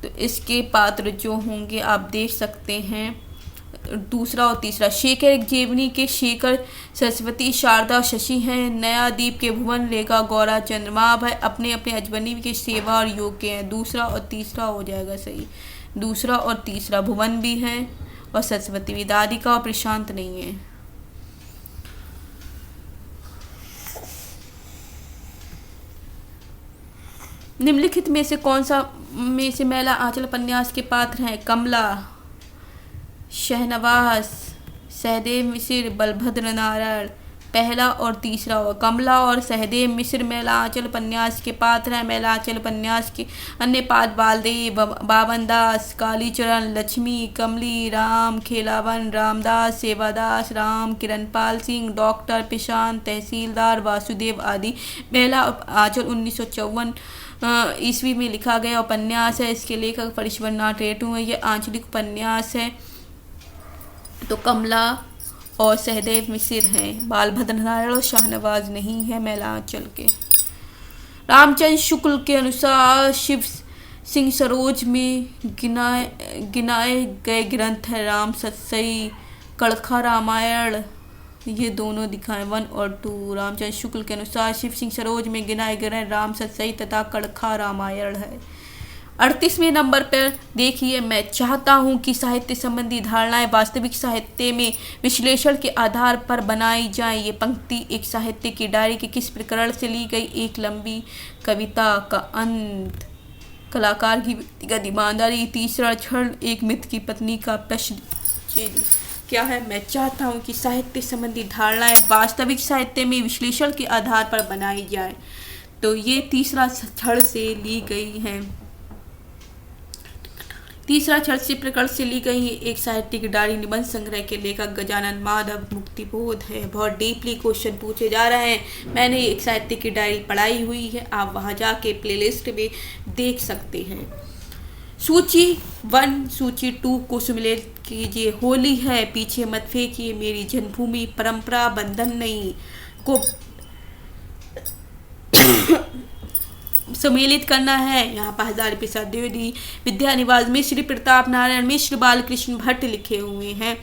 तो इसके पात्र जो होंगे आप देख सकते हैं, दूसरा और तीसरा। शेखर एक जीवनी के शेखर, सरस्वती, शारदा, शशि हैं। नया द्वीप के भुवन, रेखा, गौरा, चंद्रमा है अपने अपने अजनबी के सेवा और योग्य हैं। दूसरा और तीसरा हो जाएगा सही। दूसरा और तीसरा भुवन भी है और सरस्वती भी। राधिका और प्रशांत नहीं है। निम्नलिखित में से कौन सा में से मैला आंचल उपन्यास के पात्र हैं? कमला, शहनवाज, सहदेव मिश्र, बलभद्र नारायण। पहला और तीसरा हो। कमला और सहदेव मिश्र मैला आंचल उपन्यास के पात्र हैं। मैला आंचल उपन्यास के अन्य पात्र बालदेव, बावनदास, कालीचरण, लक्ष्मी, कमली, राम, खेलावन, रामदास, सेवादास, राम, किरणपाल सिंह, डॉक्टर, प्रशांत, तहसीलदार, वासुदेव आदि। मैला आंचल 1954 ईस्वी में लिखा गया उपन्यास है। इसके लेखक फरीश्वरनाथ रेटू है। यह आंचलिक उपन्यास है। तो कमला और सहदेव मिश्र हैं। बालभद्र नारायण और शाहनवाज नहीं है मैला आंचल के। रामचंद्र शुक्ल के अनुसार शिव सिंह सरोज में गिनाए गए ग्रंथ है राम, सतसई, कड़खा रामायण। ये दोनों दिखाएं 1 और 2। रामचंद्र शुक्ल के अनुसार शिव सिंह सरोज में गिनाए गए राम, सतसई तथा कड़खा रामायण है। 38वें नंबर पर देखिए, मैं चाहता हूँ कि साहित्य संबंधी धारणाएं वास्तविक साहित्य में विश्लेषण के आधार पर बनाई जाएं। ये पंक्ति एक साहित्य की डायरी के किस प्रकरण से ली गई? एक लंबी कविता का अंत, कलाकार की व्यक्तिगत ईमानदारी, तीसरा क्षण, एक मित्र की पत्नी का प्रश्न। क्या है? मैं चाहता हूँ कि साहित्य संबंधी धारणाएं वास्तविक साहित्य में विश्लेषण के आधार पर बनाई जाए। तो ये तीसरा छड़ से ली गई है। तीसरा छड़ से प्रकरण से ली गई एक साहित्यिक डायरी निबंध संग्रह के लेखक गजानन माधव मुक्तिबोध है। बहुत डीपली क्वेश्चन पूछे जा रहे हैं। मैंने एक साहित्यिक की डायरी पढ़ाई हुई है, आप वहां जाके प्लेलिस्ट में देख सकते हैं। सूची 1 सूची 2 को सम्मिलित कीजिए। होली है पीछे मत फेंकिए, मेरी जन्मभूमि, परंपरा बंधन नहीं को सम्मिलित करना है। यहाँ पर हजारी प्रसाद द्विवेदी, विद्या निवास मिश्र, प्रताप नारायण मिश्र, बालकृष्ण भट्ट लिखे हुए हैं।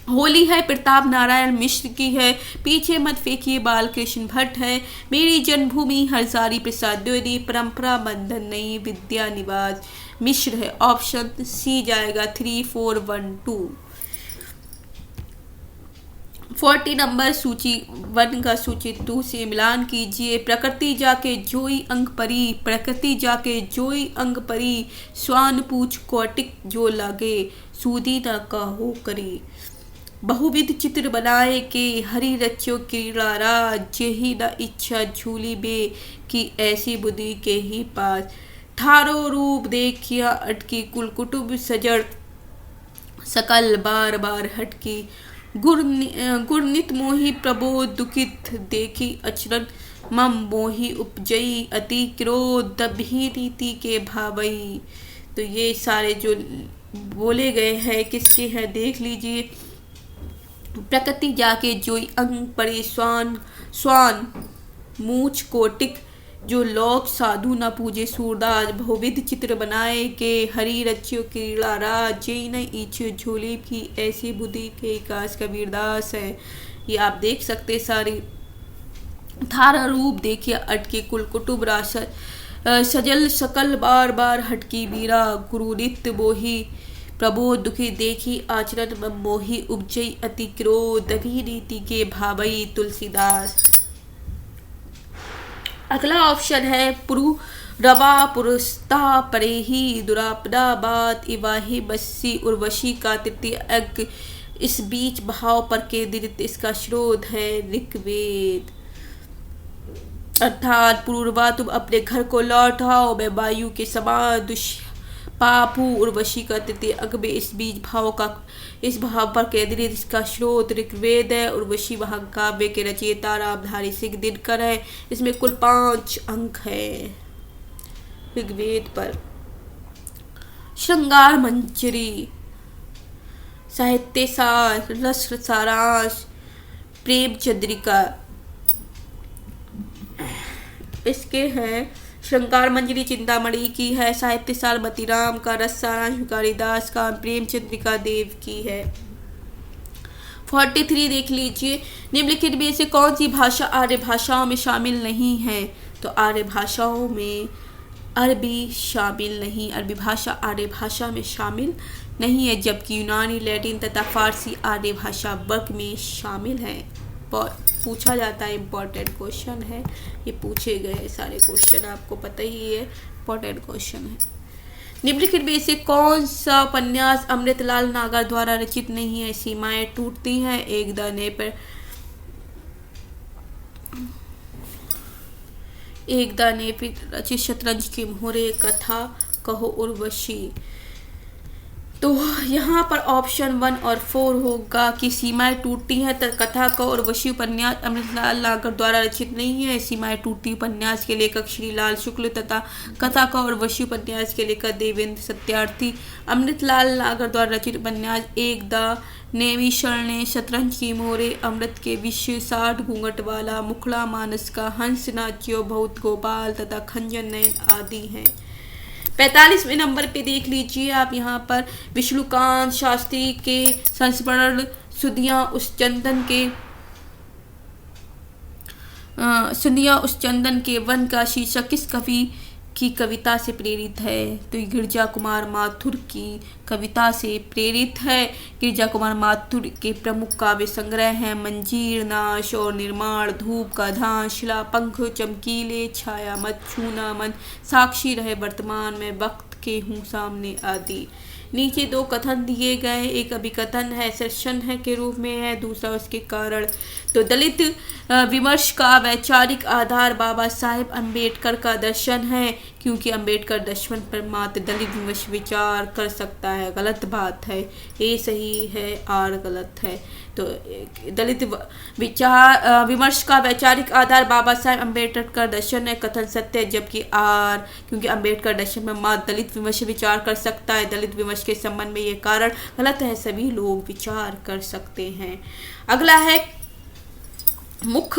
होली है प्रताप नारायण मिश्र की है, पीछे मत फेंकिए बालकृष्ण भट्ट है, मेरी जन्मभूमि हजारी प्रसाद द्विवेदी, परंपरा बंधन नहीं विद्या निवास मिश्र है। ऑप्शन सी जाएगा 3, 4, 1, 2। 40 नंबर सूची 1 का सूची 2 से मिलान कीजिए। प्रकृति जाके जोई अंग परी, प्रकृति जाके जोई अंग परी, स्वान पूछ कौटिक जो लागे, सूदी न कहो करी। बहुविध चित्र बनाए के हरि रच्यो किरारा, जेही न इच्छा झूली बे की ऐसी बुद्धि के ही पास। थारो रूप देखिया अटकी, कुल कुटुब सजड़ सकल बार बार हटकी। गुरनित मोही प्रबोध दुखित, देखी अचरन मम मोही उपजई, अति क्रोध दभी रीति के भावई। तो ये सारे जो बोले गए हैं किसके हैं देख लीजिए। प्रकृति जाके जोई अंग परे, स्वान मूछ कोटिक जो लोक साधु न पूजे सूरदास। बहुविध चित्र बनाए के हरि रच्यो किरारा, जय न इच्छो झोली की ऐसी बुद्धि के काश कबीरदास है। ये आप देख सकते सारी। थारा रूप देखिए अटके, कुल कुटुब राशद सजल सकल बार बार हटकी बीरा। गुरु नित्य मोही प्रबोध दुखी, देखी आचरण मोही उपजई, अति क्रोध दभी रीति के भावई तुलसीदास। अगला ऑप्शन है पुरु रवा पुरुस्ता परेही, दुरापदा बात इवाही बस्सी उर्वशी का तृतीय अग। इस बीच भाव पर केंद्रित इसका स्रोत है ऋग्वेद। अर्थात पुरुरवा तुम अपने घर को लौटाओ, मैं वायु के समान दुष्पापू उर्वशी का तृतीय अंग में इस बीज भाव का इस भाव पर केंद्रित इसका स्रोत ऋग्वेद है। उर्वशी महाकाव्य के रचयिता रामधारी सिंह दिनकर है। इसमें कुल 5 अंक है ऋग्वेद पर। श्रृंगार मंजरी, साहित्य सार, रस सारांश, प्रेम चंद्रिका इसके हैं। श्रृंगार मंजरी चिंतामणि की है, साहित्य सार मतीराम का, रस सारांश कालिदास का, प्रेम चंद्रिका देव की है। 43 देख लीजिए। निम्नलिखित में से कौन सी भाषा आर्य भाषाओं में शामिल नहीं है? तो आर्य भाषाओं में अरबी शामिल नहीं, अरबी भाषा आर्य भाषा में शामिल नहीं है, जबकि यूनानी, लैटिन तथा फारसी आर्य भाषा वर्ग में शामिल है। पूछा जाता है, इम्पोर्टेंट क्वेश्चन है ये, पूछे गए सारे क्वेश्चन आपको पता ही है, इम्पोर्टेंट क्वेश्चन है। निम्नलिखित में से कौन सा उपन्यास अमृतलाल नागर द्वारा रचित नहीं है? सीमाएं टूटती हैं, एक दाने पर रचित, शतरंज के मोहरे, कथा कहो उर्वशी। तो यहाँ पर ऑप्शन 1 और 4 होगा कि सीमाएं टूटती हैं। कथा का और वशी उपन्यास अमृतलाल नागर द्वारा रचित नहीं है। सीमाएं टूटती उपन्यास के लेखक श्री लाल शुक्ल तथा कथा का और वशी उपन्यास के लेखक देवेंद्र सत्यार्थी। अमृतलाल नागर द्वारा रचित उपन्यास एक द नैमिषारण्य, शतरंज की मोहरे, अमृत के विषय, 60 घूंघट वाला, मुखड़ा मानस का, हंस नाच्यो, बहुत गोपाल तथा खंजन नयन आदि हैं। 45वें नंबर पे देख लीजिए आप यहाँ पर विष्णुकांत शास्त्री के संस्मरण सुधिया उस चंदन के वन का शीर्षक किस कवि की कविता से प्रेरित है? तो गिरजा कुमार माथुर की कविता से प्रेरित है। गिरजा कुमार माथुर के प्रमुख काव्य संग्रह हैं मंजीर, नाश और निर्माण, धूप का धान, शिला पंख, चमकीले, छाया मत, छूना मन, साक्षी रहे वर्तमान में, वक्त के हूँ सामने आदि। नीचे दो कथन दिए गए, एक अभिकथन है, सेशन है के रूप में है, दूसरा उसके कारण। तो दलित विमर्श का वैचारिक आधार बाबा साहेब अम्बेडकर का दर्शन है, क्योंकि अम्बेडकर दर्शन पर मात्र दलित विमर्श विचार कर सकता है। गलत बात है, ए सही है, आर गलत है। तो दलित विचार विमर्श का वैचारिक आधार बाबा साहेब अम्बेडकर का दर्शन है, कथन सत्य है, जबकि आर क्योंकि अम्बेडकर दर्शन में मात्र दलित विमर्श विचार कर सकता है। दलित विमर्श के संबंध में ये कारण गलत है, सभी लोग विचार कर सकते हैं। अगला है मुख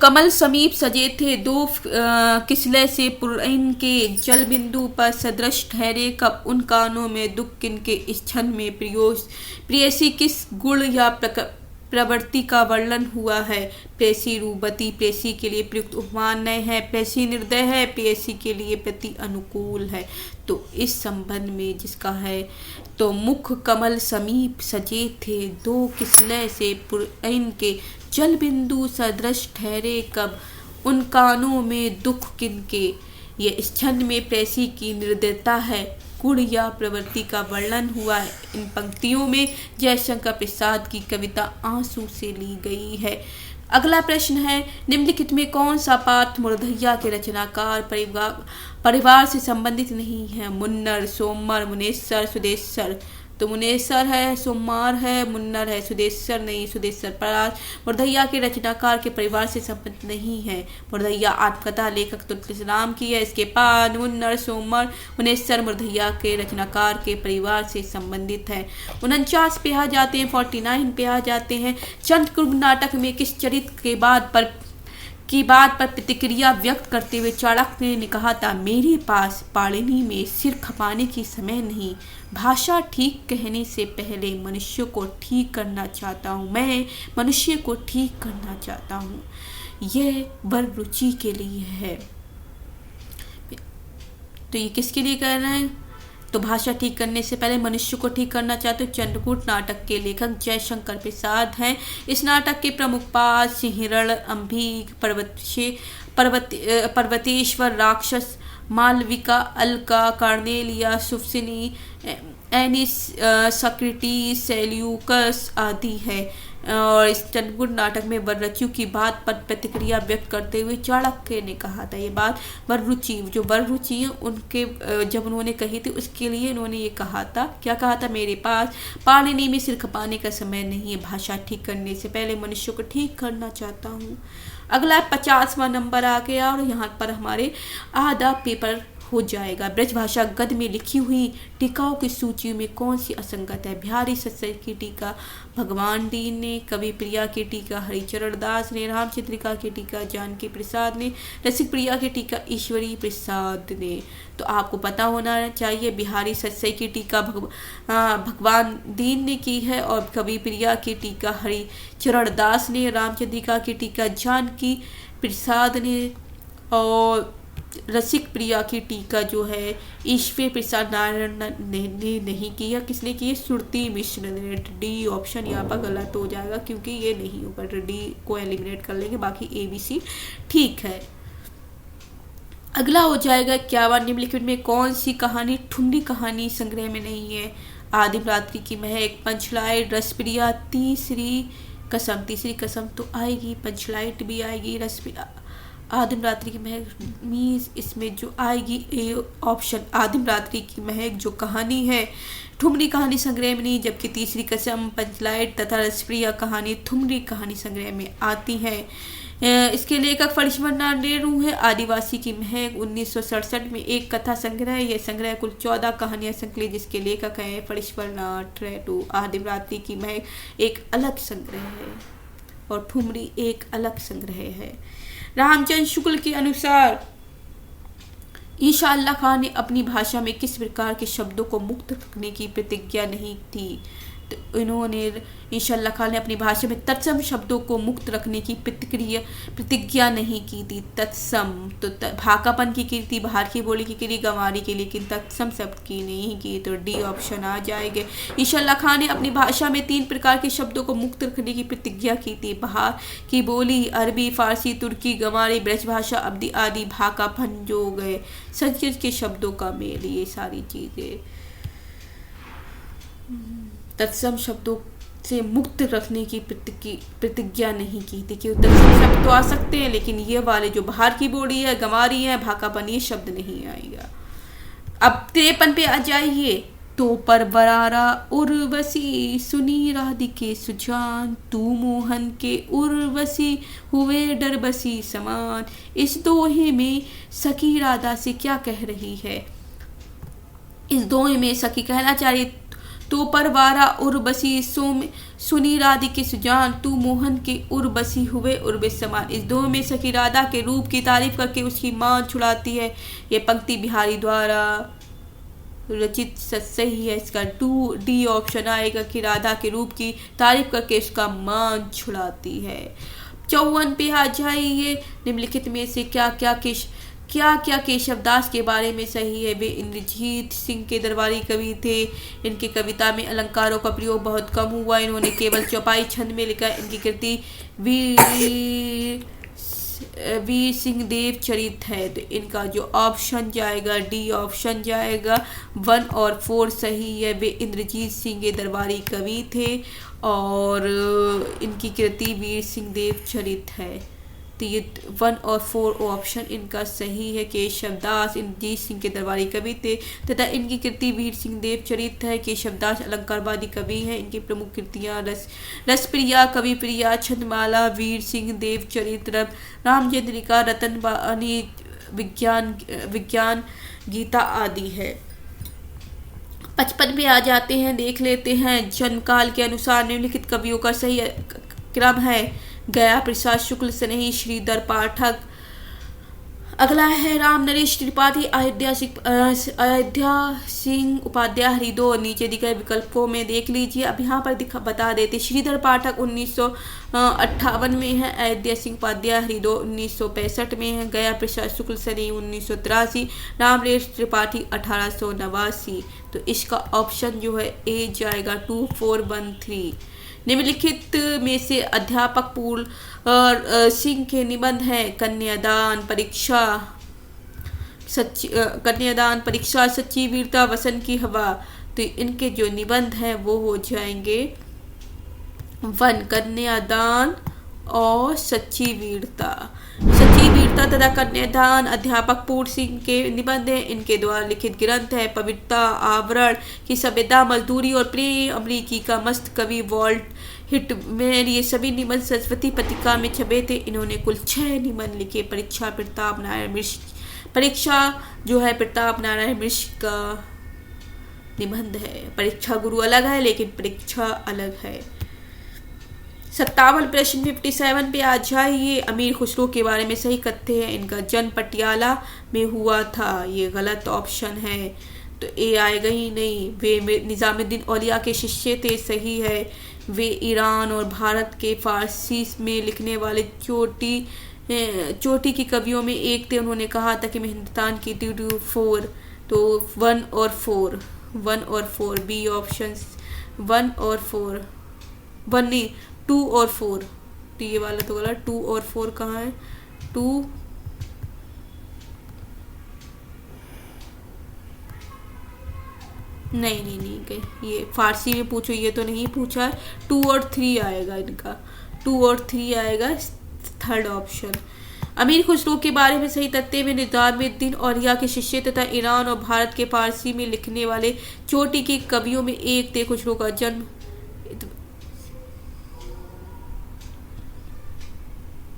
कमल समीप सजे थे, दो किसले से पुरैन के जल बिंदु पर सदृश ठहरे, कब उन कानों में दुख किनके इस क्षण में प्रेयसी किस गुण या प्रवृत्ति का वर्णन हुआ है। प्रेयसी रूपवती, प्रेयसी के लिए प्रयुक्त उपमान नय है, प्रेयसी निर्दय है, प्रेयसी के लिए प्रति अनुकूल है। तो इस संबंध में जिसका है तो मुख कमल समीप सजे थे, दो किसले से पुरैन के जल बिंदु सदृश ठहरे, कब उन कानों में दुख किनके। ये इस छंद में प्रेयसी की निर्दयता है, गुण या प्रवृत्ति का वर्णन हुआ है। इन पंक्तियों में जयशंकर प्रसाद की कविता आंसू से ली गई है। अगला प्रश्न है, निम्नलिखित में कौन सा पाठ मुर्धैया के रचनाकार परिवार से संबंधित नहीं है। मुन्नर, सोमर, मुनेसर, सुदेसर। तो मुनेसर है, सोमवार है, मुन्नर है, सुदेसर नहीं। सुदेसर पराज मुर्धैया के रचनाकार के परिवार से संबंधित नहीं है। मुर्धैया आत्मकथा लेखक तुलसीराम की है। इसके बाद मुन्नर, सोमवार, मुनेसर मुर्धैया के रचनाकार के परिवार से संबंधित है। 49 पे आ जाते हैं, 49 पे आ जाते हैं। चंद्रकुंभ नाटक में किस चरित्र की बात पर प्रतिक्रिया व्यक्त करते हुए चाणक्य ने कहा था, मेरे पास पाणिनि में सिर खपाने की समय नहीं, भाषा ठीक कहने से पहले मनुष्य को ठीक करना चाहता हूँ, मैं मनुष्य को ठीक करना चाहता हूँ। यह वर रुचि के लिए है। तो ये किसके लिए कह रहे हैं? तो भाषा ठीक करने से पहले मनुष्य को ठीक करना चाहते हो। चंद्रकूट नाटक के लेखक जयशंकर प्रसाद हैं। इस नाटक के प्रमुख पात्र हिरण, अम्भिक, पर्वतेश्वर, राक्षस, मालविका, अलका, कार्नेलिया, सुफसिनी, एनिस, सक्रेटिस, सेल्यूकस आदि है। और इस चंद्रकूट नाटक में वररुचि की बात पर प्रतिक्रिया व्यक्त करते हुए चाणक्य ने कहा था, ये बात वररुचि जो वररुचि है उनके जब उन्होंने कही थी उसके लिए उन्होंने ये कहा था, क्या कहा था, मेरे पास पाणिनि में सिर खपाने का समय नहीं है, भाषा ठीक करने से पहले मनुष्य को ठीक करना चाहता हूँ। अगला 50वां नंबर आ गया और यहाँ पर हमारे आधा पेपर हो जाएगा। ब्रजभाषा गद्य में लिखी हुई टीकाओं की सूची में कौन सी असंगत है? बिहारी सत्सर की टीका भगवान दीन ने, कवि प्रिया की टीका हरिचरण दास ने, रामचंद्रिका की टीका जानकी प्रसाद ने, रसिक प्रिया की टीका ईश्वरी प्रसाद ने। तो आपको पता होना चाहिए बिहारी सत्सर की टीका भगवान दीन ने की है और कवि प्रिया की टीका हरिचरण दास ने, रामचंद्रिका की टीका जानकी प्रसाद ने और रसिक प्रिया की टीका जो है ईश्वर प्रसाद नारायण ने नहीं किया। किसने की? श्रुति मिश्र ने। डी ऑप्शन यहाँ पर गलत हो जाएगा क्योंकि ये नहीं होगा, डी को एलिमिनेट कर लेंगे, बाकी ए बी सी ठीक है। अगला हो जाएगा 51, निम्नलिखित में कौन सी कहानी ठुमरी कहानी संग्रह में नहीं है? आदिम रात्रि की महक, पंचलाइट, रसप्रिया, तीसरी कसम तो आएगी, पंचलाइट भी आएगी, रसप्रिया, आदिम रात्रि की महक मीन्स इसमें जो आएगी ए ऑप्शन आदिम रात्रि की महक जो कहानी है ठुमरी कहानी संग्रह में नहीं, जबकि तीसरी कसम, पंचलाइट तथा रसप्रिया कहानी ठुमरी कहानी संग्रह में आती है। इसके लेखक फणीश्वरनाथ नेहरू है। आदिवासी की महक 1967 में एक कथा संग्रह, यह संग्रह कुल 14 कहानियां संकलित जिसके लेखक हैं फणीश्वरनाथ नेहरू। आदिम रात्रि की महक एक अलग संग्रह है और ठुमरी एक अलग संग्रह है। रामचंद्र शुक्ल के अनुसार ईशा अल्लाह खान ने अपनी भाषा में किस प्रकार के शब्दों को मुक्त रखने की प्रतिज्ञा नहीं थी? तो इन्होंने ईशा अल्लाह खान ने अपनी भाषा में तत्सम शब्दों को मुक्त रखने की प्रतिज्ञा नहीं की थी। तत्सम तो भाकापन की थी, बाहर की बोली की थी, गंवारी के, लेकिन तत्सम शब्द की नहीं की। तो डी ऑप्शन आ जाएंगे। ईशा अल्लाह खान ने अपनी भाषा में 3 प्रकार के शब्दों को मुक्त रखने की प्रतिज्ञा की थी, बाहर की बोली, अरबी, फारसी, तुर्की, गंवारी, ब्रजभाषा, अवधी आदि भाकापन जो गए संस्कृत के शब्दों का मेल, ये सारी चीजें। तत्सम शब्दों से मुक्त रखने की प्रतिज्ञा नहीं की थी कि तत्सम शब्द तो आ सकते हैं, लेकिन ये वाले जो बाहर की बोली है, गंवारी है, भाकापन, ये शब्द नहीं आएगा। अब 53 पे आ जाइए। तो पर बरारा उर्वशी सुनी राधिके सुजान, तू मोहन के उर्वशी हुए डरबसी समान। इस दोहे में सखी राधा से क्या कह रही है? इस दोहे में सखी कहना चाह रही, तो परवारा उर्वशी सुनी राधिके सुजान, तू मोहन के उर्वशी हुए उर्वे समान। इस दोहे में सखी राधा के रूप की तारीफ करके उसकी मान छुड़ाती है। ये पंक्ति बिहारी द्वारा रचित सही है। इसका 2D ऑप्शन आएगा कि राधा के रूप की तारीफ करके उसका मान छुड़ाती है। 54 पे आ जाइए। निम्नलिखित में से क्या क्या केशवदास के बारे में सही है? वे इंद्रजीत सिंह के दरबारी कवि थे। इनकी कविता में अलंकारों का प्रयोग बहुत कम हुआ। इन्होंने केवल चौपाई छंद में लिखा। इनकी कृति वीर सिंह देव चरित है। तो इनका जो ऑप्शन जाएगा डी ऑप्शन जाएगा। 1 और 4 सही है। वे इंद्रजीत सिंह के दरबारी कवि थे और इनकी कृति वीर सिंह देव चरित है। तो ये 1 और 4 ऑप्शन इनका सही है। केशवदास इंद्रजीत सिंह के दरबारी कवि थे तथा इनकी कृति वीर सिंह देव चरित है। केशवदास अलंकारवादी कवि हैं। इनकी प्रमुख कृतियाँ रसप्रिया, कविप्रिया, छंदमाला, वीर सिंह देव चरित, रामचंद्रिका, रतनबानी, विज्ञान गीता आदि है। 55 में आ जाते हैं। देख लेते हैं। जन्मकाल के अनुसार निम्नलिखित कवियों का सही क्रम है। गया प्रसाद शुक्ल स्नेही श्रीधर पाठक। अगला है राम नरेश त्रिपाठी, अयोध्या सिंह उपाध्याय हरिदो। नीचे दिए गए विकल्पों में देख लीजिए। अब यहाँ पर बता देते। श्रीधर पाठक 1958 में है। अयोध्या सिंह उपाध्याय हरिदो 1965 में है। गया प्रसाद शुक्ल स्नेही 1983। राम नरेश त्रिपाठी 1889। तो इसका ऑप्शन जो है ए जाएगा 2413। निम्नलिखित में से अध्यापक पूर्ण सिंह के निबंध हैं। कन्यादान परीक्षा, सच्ची वीरता, वसंत की हवा। तो इनके जो निबंध हैं वो हो जाएंगे 1 कन्यादान और सच्ची वीरता तथा कन्यादान अध्यापक पूर्ण सिंह के निबंध हैं। इनके द्वारा लिखित ग्रंथ है पवित्रता, आवरण की सभ्यता, मजदूरी और प्रेम, अमरीकी का मस्त कवि, वॉल्ट हिटमैन। ये सभी निबंध सरस्वती पत्रिका में छपे थे। इन्होंने कुल 6 निबंध लिखे। परीक्षा प्रताप नारायण मिश्र का निबंध है। परीक्षा गुरु अलग है लेकिन परीक्षा अलग है। 57 प्रश्न 57 पे आ जाइए। अमीर खुसरो के बारे में सही कथ्य है। इनका जन्म पटियाला में हुआ था। ये गलत ऑप्शन है तो ए आएगा ही नहीं। वे निजामुद्दीन औलिया के शिष्य थे। सही है। वे ईरान और भारत के फारसी में लिखने वाले चोटी की कवियों में एक थे। उन्होंने कहा था कि मैं हिंदुस्तान की 4। तो 1 और 4 बी ऑप्शन 1 और 4 1 नहीं 2 और 4। तो ये वाला तो गलत। 2 और 4 कहाँ है? 2 नहीं ये फारसी में पूछो। ये तो नहीं पूछा है। 2 और 3 आएगा इनका। 2 और 3 आएगा 3rd ऑप्शन। अमीर खुसरो के बारे में सही तथ्य में निजामुद्दीन औलिया के शिष्य तथा ईरान और भारत के फारसी में लिखने वाले चोटी के कवियों में एक थे। खुसरो का जन्म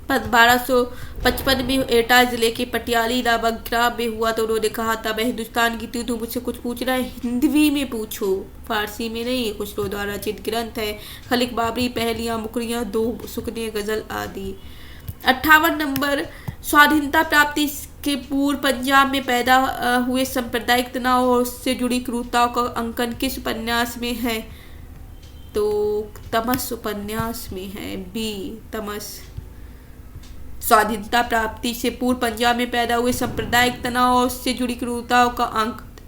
1255 में एटा जिले के पटियाली नामक ग्राम में हुआ। तो उन्होंने कहा था मैं हिंदुस्तान की तू मुझसे कुछ पूछ रहा है हिंदवी में पूछो, फारसी में नहीं। खुसरो द्वारा रचित ग्रंथ है खलिक बाबरी, पहलियां, मुकरियां, 2 सुकने, गजल आदि। 58 नंबर। स्वाधीनता प्राप्ति के पूर्व पंजाब में पैदा हुए सांप्रदायिक तनाव और उससे जुड़ी क्रूरताओं का अंकन किस उपन्यास में है? तो तमस उपन्यास में है। बी तमस। स्वाधीनता प्राप्ति से पूर्व पंजाब में पैदा हुए सांप्रदायिक तनाव और उससे जुड़ी क्रूरताओं का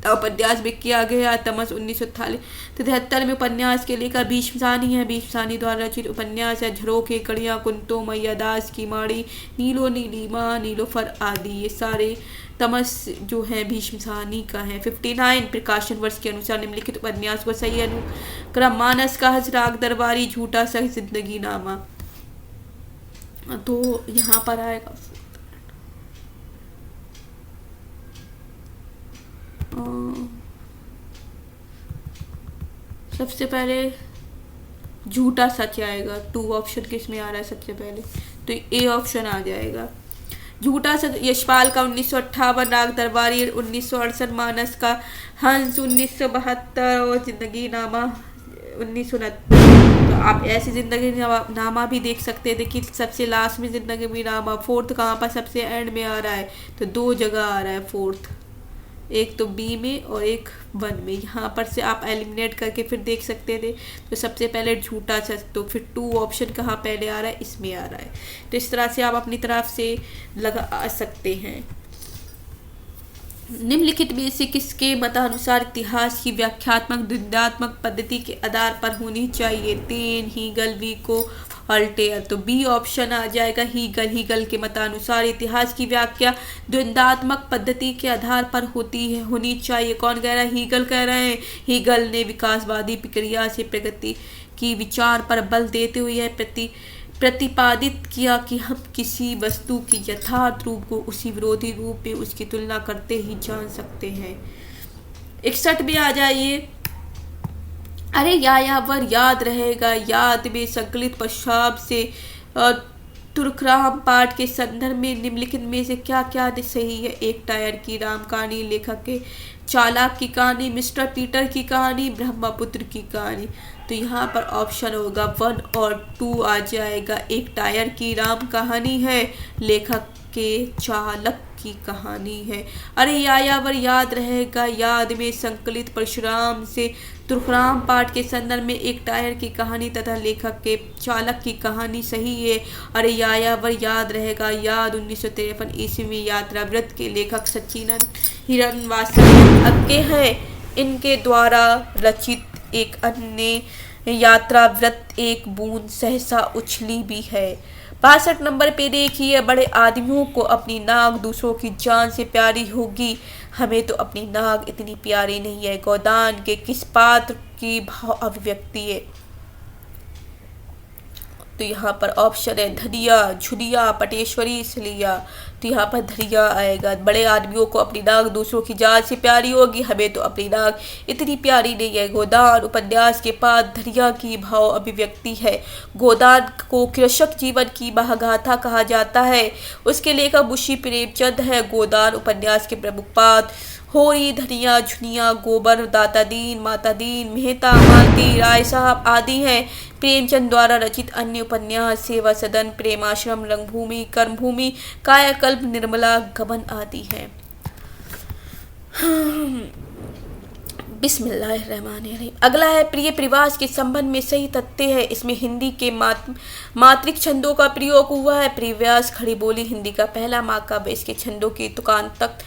उपन्यास में किया गया। तमस 1973 में उपन्यास के लेकर भीष्म सानी है। भीष्म सानी द्वारा रचित उपन्यास है झरोखे, कड़ियाँ, कुंतो, मैया दास की माड़ी, नीलो नीलिमा, नीलोफर आदि। ये सारे तमस जो है भीष्म सानी का है। 59 प्रकाशन वर्ष के अनुसार निम्नलिखित उपन्यास को सही अनुक्रम मानस का राग दरबारी, झूठा सही, जिंदगी नामा। तो यहाँ पर आएगा सबसे पहले झूठा सच आएगा। 2 ऑप्शन किस में आ रहा है सबसे पहले, तो ए ऑप्शन आ जाएगा। झूठा सच यशपाल का 1958, राग दरबारी 1968, मानस का हंस 1972 और जिंदगी नामा 1969। तो आप ऐसी जिंदगी नामा भी देख सकते हैं। देखिए सबसे लास्ट में जिंदगी नामा, फोर्थ कहाँ पर सबसे एंड में आ रहा है, तो 2 जगह आ रहा है फोर्थ, एक तो बी में और एक 1 में। यहाँ पर से आप एलिमिनेट करके फिर देख सकते थे। तो सबसे पहले झूठा सच, तो फिर 2 ऑप्शन कहाँ पहले आ रहा है, इसमें आ रहा है। तो इस तरह से आप अपनी तरफ से लगा सकते हैं। निम्नलिखित में से किसके मतानुसार इतिहास की व्याख्यात्मक द्वंद्वात्मक पद्धति के आधार पर होनी चाहिए? तेन, हीगल, विको, अल्टेयर। तो बी ऑप्शन आ जाएगा हीगल। हीगल के मतानुसार इतिहास की व्याख्या द्वंद्वात्मक पद्धति के आधार पर होनी चाहिए। कौन कह रहा है? हीगल कह रहे हैं। हीगल ने विकासवादी प्रक्रिया से प्रगति की विचार पर बल देते हुए यह प्रतिपादित किया कि हम किसी वस्तु के यथार्थ रूप को उसी विरोधी रूप में उसकी तुलना करते ही जान सकते हैं। 61 में आ जाइए। अरे यायावर याद रहेगा, याद में संकलित पश्चात से तुर्कराम पाठ के संदर्भ में निम्नलिखित में से क्या क्या सही है? एक टायर की राम कहानी, लेखक के चालाक की कहानी, मिस्टर पीटर की कहानी, ब्रह्मपुत्र की कहानी। तो यहाँ पर ऑप्शन होगा 1 और 2 आ जाएगा। एक टायर की राम कहानी है, लेखक के चालक की कहानी है। अरे यायावर याद रहेगा, याद में संकलित परशुराम से तुर्कराम पाठ के संदर्भ में एक टायर की कहानी तथा लेखक के चालक की कहानी सही है। अरे यायावर याद रहेगा, याद 1953 ईस्वी में यात्रा व्रत के लेखक सच्चिदानंद हिरण्यवासन के हैं। इनके द्वारा रचित एक अन्य यात्रा व्रत एक बूंद सहसा उछली भी है। 62 नंबर पे देखिए, बड़े आदमियों को अपनी नाक दूसरों की जान से प्यारी होगी, हमें तो अपनी नाक इतनी प्यारी नहीं है। गोदान के किस पात्र की भाव अभिव्यक्ति है? तो यहाँ पर ऑप्शन है धनिया, झुरिया, पटेश्वरी, सलिया। तो यहाँ पर धनिया आएगा। बड़े आदमियों को अपनी नाक दूसरों की जान से प्यारी होगी, हमें तो अपनी नाक इतनी प्यारी नहीं है। गोदान उपन्यास के पास धनिया की भाव अभिव्यक्ति है। गोदान को कृषक जीवन की महागाथा कहा जाता है। उसके लेखक मुंशी प्रेमचंद है। गोदान उपन्यास के प्रमुख पात्र होरी, धनिया, झुनिया, गोबर, दाता दीन, माता दीन, मेहता, मालती, राय साहब आदि हैं। प्रेमचंद द्वारा रचित अन्य उपन्यास सेवा सदन, प्रेमाश्रम, रंगभूमि, कर्मभूमि, कायाकल्प, निर्मला, गबन आदि हैं। बिस्मिल्लाहिर्रहमानिर्रहीम। अगला है प्रिय प्रवास के संबंध में सही तथ्य है। इसमें हिंदी के मात्रिक छंदों का प्रयोग हुआ है। प्रवास खड़ी बोली हिंदी का पहला महाकाव्य। इसके छंदों की दुकान तक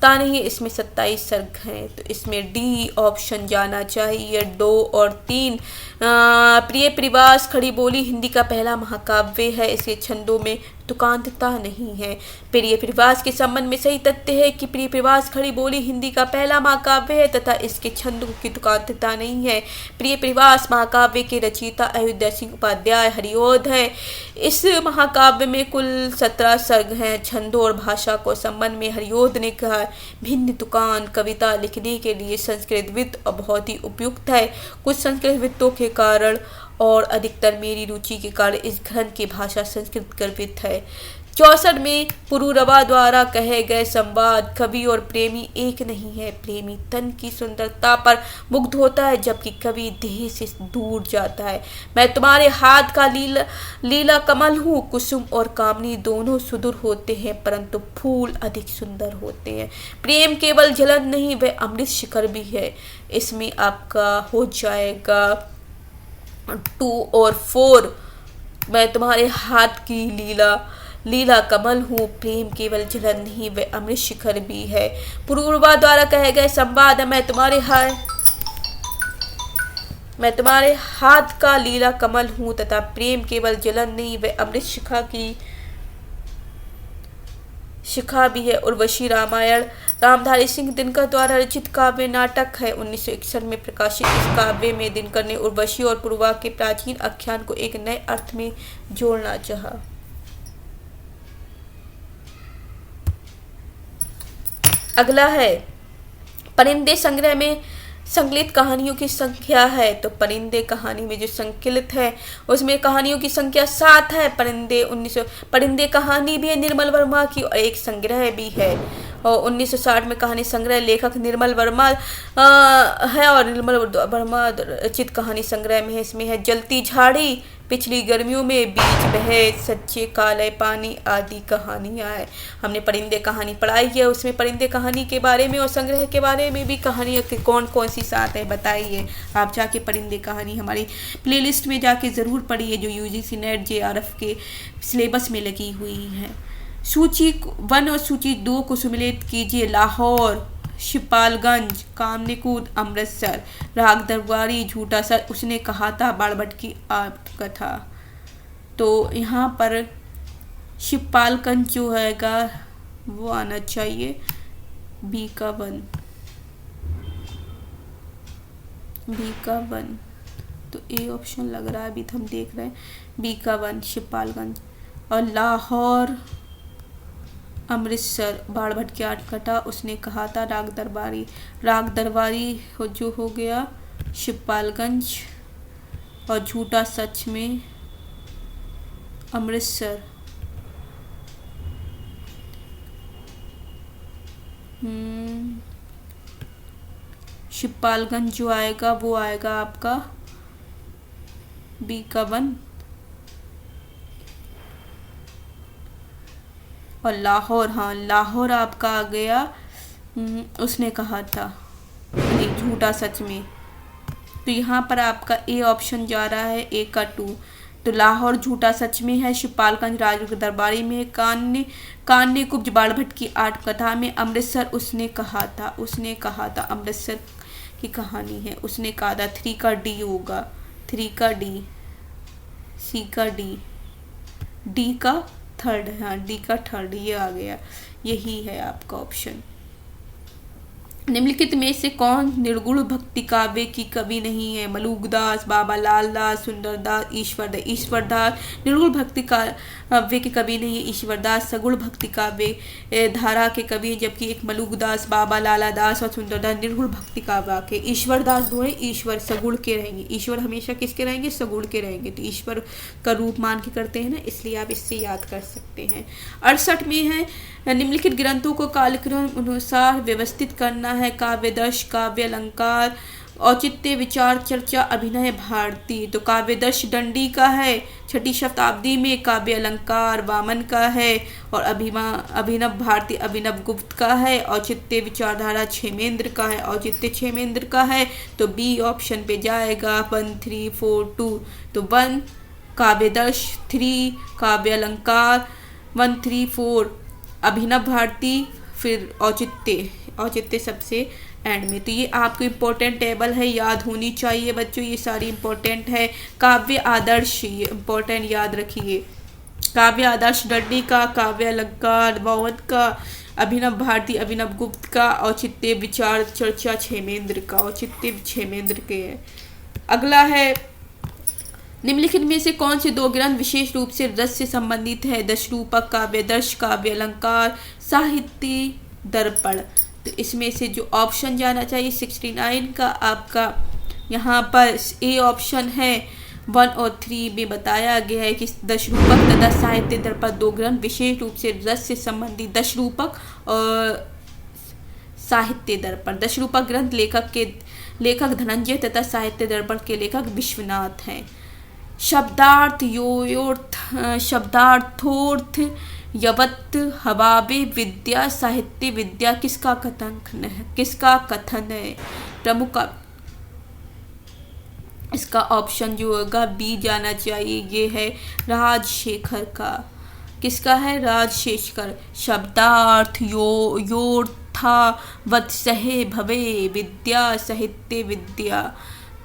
नहीं, इसमें 27 सर्ग हैं। तो इसमें डी ऑप्शन जाना चाहिए। 2 और 3। प्रिय प्रवास खड़ी बोली हिंदी का पहला महाकाव्य है। इसके छंदों में तुकांतता नहीं है। प्रिय प्रवास के संबंध में सही तथ्य है कि प्रिय प्रवास खड़ी बोली हिंदी का पहला महाकाव्य है तथा इसके छंदों की तुकांतता नहीं है। प्रिय प्रवास महाकाव्य के रचयिता अयोध्या सिंह उपाध्याय हरिओध है। इस महाकाव्य में कुल 17 सर्ग हैं। छंदों और भाषा को संबंध में हरिओध ने कहा, भिन्न तुकांत कविता लिखने के लिए संस्कृत वित्त बहुत ही उपयुक्त है। कुछ संस्कृत वित्तों के कारण और अधिकतर मेरी रुचि के कारण इस ग्रंथ की भाषा संस्कृत गर्भित है। 64 में पुरूरवा द्वारा कहे गए संवाद, कवि और प्रेमी एक नहीं है। प्रेमी तन की सुंदरता पर मुग्ध होता है जबकि कवि देह से दूर जाता है। मैं तुम्हारे हाथ का लीला कमल हूँ। कुसुम और कामनी दोनों सुदूर होते हैं परंतु फूल अधिक सुंदर होते हैं। प्रेम केवल जलन नहीं, वह अमृत शिखर भी है। इसमें आपका हो जाएगा 2 और 4। मैं तुम्हारे हाथ की लीला लीला कमल हूँ, प्रेम केवल जलन नहीं वह अमृत शिखर भी है। पुरूरवा द्वारा कहे गए संवाद, मैं तुम्हारे हाथ का लीला कमल हूँ तथा प्रेम केवल जलन नहीं वह अमृत शिखा भी है। उर्वशी रामायण रामधारी सिंह दिनकर द्वारा रचित काव्य नाटक है। 1961 में प्रकाशित इस काव्य में दिनकर ने उर्वशी और पुरूरवा के प्राचीन आख्यान को एक नए अर्थ में जोड़ना चाहा। अगला है परिंदे परिंदे में संकलित कहानियों की संख्या है। तो परिंदे कहानी में जो संकलित है उसमें कहानियों की संख्या 7 है। परिंदे कहानी भी है निर्मल वर्मा की और एक संग्रह भी है। और 1960 में कहानी संग्रह लेखक निर्मल वर्मा है और निर्मल वर्मा रचित कहानी संग्रह में है। इसमें है जलती झाड़ी, पिछली गर्मियों में, बीच बहे, सच्चे काले पानी आदि कहानियाँ हैं। हमने परिंदे कहानी पढ़ाई है, उसमें परिंदे कहानी के बारे में और संग्रह के बारे में भी कहानियाँ के कौन कौन सी साथ है बताइए। आप जाके परिंदे कहानी हमारी प्लेलिस्ट में जाके ज़रूर पढ़िए जो UGC NET JRF के सिलेबस में लगी हुई है। सूची 1 और सूची 2 को सम्मिलित कीजिए। लाहौर, शिपालगंज, कामनीकूद, अमृतसर, राग दरबारी, झूठा सच, उसने कहा था, बाड़भट की आत्मकथा। तो यहाँ पर शिपालगंज जो हैगा वो आना चाहिए बी का 1। तो ए ऑप्शन लग रहा है, अभी तो हम देख रहे हैं बी का 1 शिपालगंज। और लाहौर, अमृतसर, बाड़भट की आत्मकथा, उसने कहा था, राग दरबारी जो हो गया शिपालगंज और झूठा सच में अमृतसर। शिपालगंज जो आएगा वो आएगा आपका बी का 1। और लाहौर, हाँ लाहौर आपका आ गया उसने कहा था झूठा सच में। तो यहाँ पर आपका ए ऑप्शन जा रहा है ए का 2। तो लाहौर झूठा सच में है, शिपालगंज राज दरबारी में, कान्य कुब्ज बाड़भट की आत्मकथा में, अमृतसर उसने कहा था अमृतसर की कहानी है, उसने कहा था। 3 का डी होगा, 3 का डी, सी का डी का 3rd, हाँ डी का 3rd ये आ गया, यही है आपका ऑप्शन। निम्नलिखित में से कौन निर्गुण भक्ति काव्य की कवि नहीं है? मलुकदास, बाबा लाल दास, सुंदरदास, ईश्वरदास निर्गुण भक्ति काव्य के कवि नहीं है। ईश्वरदास सगुण भक्ति काव्य धारा के कवि है, जबकि एक मलुकदास, बाबा लाला दास और सुंदरदास निर्गुण भक्ति काव्य के। ईश्वरदास दो है, ईश्वर सगुण के रहेंगे। ईश्वर हमेशा किसके रहेंगे? सगुण के रहेंगे। तो ईश्वर का रूप मान के करते हैं ना, इसलिए आप इससे याद कर सकते हैं। 68 में है निम्नलिखित ग्रंथों को कालक्रम अनुसार व्यवस्थित करना है। काव्यदर्श, काव्य अलंकार, औचित्य, विचार, चर्चा, अभिनय भारती। तो काव्यदर्श दंडी का है 6ठी शताब्दी में, काव्य अलंकार वामन का है और अभिनव भारती अभिनव गुप्त का है। औचित्य विचारधारा क्षेमेंद्र का है, औचित्य क्षेमेंद्र का है। तो बी ऑप्शन पे जाएगा 1 3 4 2। तो 1 काव्यदर्श, 3 काव्य अलंकार, 1 3 4 अभिनव भारती, फिर औचित्य सबसे एंड में। तो ये आपको इम्पोर्टेंट टेबल है, याद होनी चाहिए बच्चों, ये सारी इम्पोर्टेंट है। काव्य आदर्श ये इम्पोर्टेंट याद रखिए। काव्य आदर्श दंडी का, काव्य अलंकार वामन का, अभिनव भारती अभिनव गुप्त का, औचित्य विचार चर्चा क्षेमेंद्र का। औचित्य क्षेमेंद्र के है। अगला है निम्नलिखित में से कौन से 2 ग्रंथ विशेष रूप से रस से संबंधित है? दशरूपक, काव्यदर्श, काव्य अलंकार, साहित्य दर्पण। तो इसमें से जो ऑप्शन जाना चाहिए 69 का आपका यहाँ पर ए ऑप्शन है। 1 और 3 में बताया गया है कि दशरूपक तथा साहित्य दर्पण 2 ग्रंथ विशेष रूप से रस से संबंधित। दशरूपक और साहित्य दर्पण। दशरूपक ग्रंथ लेखक धनंजय तथा साहित्य दर्पण के लेखक विश्वनाथ हैं। शब्दार्थोर्थ यवत हवाबे विद्या साहित्य विद्या किसका कथन है? प्रमुख इसका ऑप्शन जो होगा बी जाना चाहिए, ये है राजशेखर का। किसका है? राजशेखर। शब्दार्थ योर्था वत्सहे भवे विद्या साहित्य विद्या,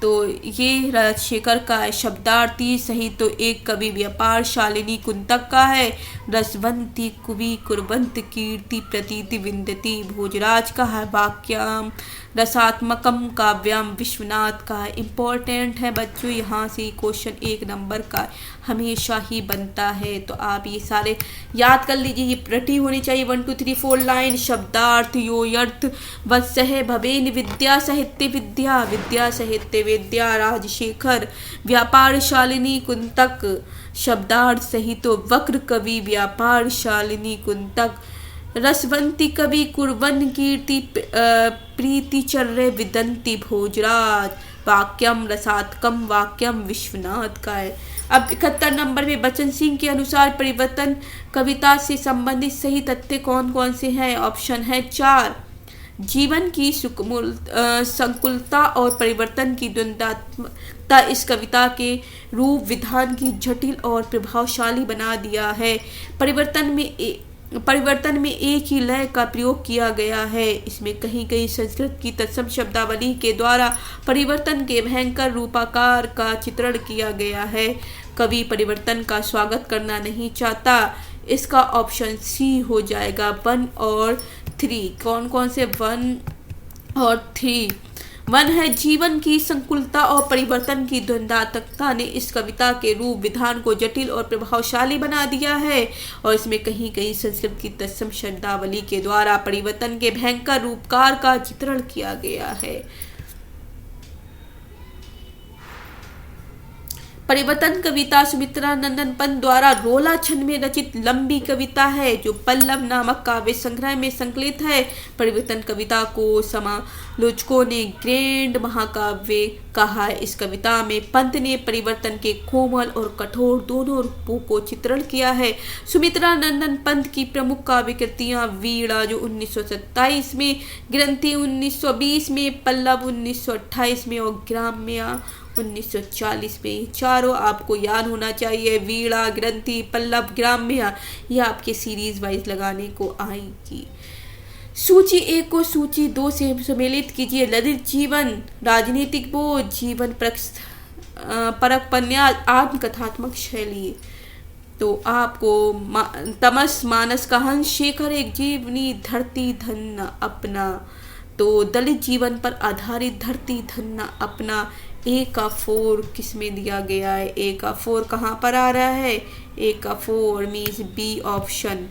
तो ये राजशेखर का है। शब्दार्थी सही तो एक कवि व्यापार शालिनी कुंतक का है। रसवंती कुवि कुर्वंत कीर्ति प्रतीति विंदती भोजराज का है। वाक्यम रसात्मकम काव्यम विश्वनाथ का है। इम्पोर्टेंट है बच्चों, यहाँ से क्वेश्चन 1 नंबर का हमेशा ही बनता है, तो आप ये सारे याद कर लीजिए, ये रटी होनी चाहिए। 1 2 3 4 लाइन। शब्दार्थ योयर्थ वत्सहे भवेन विद्या साहित्य विद्या, विद्या साहित्य विद्या राजशेखर। व्यापार शालिनी कुंतक, शब्दार्थ सही तो वक्र कवि व्यापार शालिनी कुंतक। रसवंती कवि कुर्वन कीर्ति प्रीतिचर्य विदंती भोजराज। वाक्यम रसात्मकम वाक्यम विश्वनाथ का है। अब 71 नंबर में बचन सिंह के अनुसार परिवर्तन कविता से संबंधित सही तथ्य कौन कौन से हैं? ऑप्शन है 4। जीवन की संकुलता और परिवर्तन की द्वंद्वात्मकता इस कविता के रूप विधान की जटिल और प्रभावशाली बना दिया है। परिवर्तन में एक ही लय का प्रयोग किया गया है। इसमें कहीं कहीं संस्कृत की तत्सम शब्दावली के द्वारा परिवर्तन के भयंकर रूपाकार का चित्रण किया गया है। कवि परिवर्तन का स्वागत करना नहीं चाहता। इसका ऑप्शन सी हो जाएगा 1 और 3। कौन कौन से 1 और 3? 1 है जीवन की संकुलता और परिवर्तन की द्वंद्वात्मकता ने इस कविता के रूप विधान को जटिल और प्रभावशाली बना दिया है, और इसमें कहीं कहीं संस्कृत की तत्सम शब्दावली के द्वारा परिवर्तन के भयंकर रूपकार का चित्रण किया गया है। परिवर्तन कविता सुमित्रा नंदन पंत द्वारा रोला छंद में रचित लंबी कविता है, जो पल्लव नामक काव्य संग्रह में संकलित है। परिवर्तन कविता को समालोचकों ने ग्रैंड महाकाव्य कहा है। इस कविता में पंत ने परिवर्तन के कोमल और कठोर दोनों रूपों को चित्रण किया है। सुमित्रा नंदन पंत की प्रमुख काव्य कृतियां वीणा जो 1927 में, ग्रंथि 1920 में, पल्लव 1928 में और ग्राम्या 1940 में। चारों आपको याद होना चाहिए। वीणा, ग्रंथि, पल्लव, ग्राम्य, यह आपके सीरीज वाइज लगाने को आएगी। सूची 1 को सूची 2 से सम्मिलित कीजिए। ललित जीवन, राजनीतिक बोध, जीवन परक उपन्यास, आत्मकथात्मक शैली। तो आपको तमस मानस का हंस, शेखर एक जीवनी, धरती धन्ना अपना। तो दलित जीवन पर आधारित धरती धन्ना अपना। ए का 4 किस में दिया गया है? ए का 4 कहाँ पर आ रहा है? ए का 4 मीन्स बी ऑप्शन।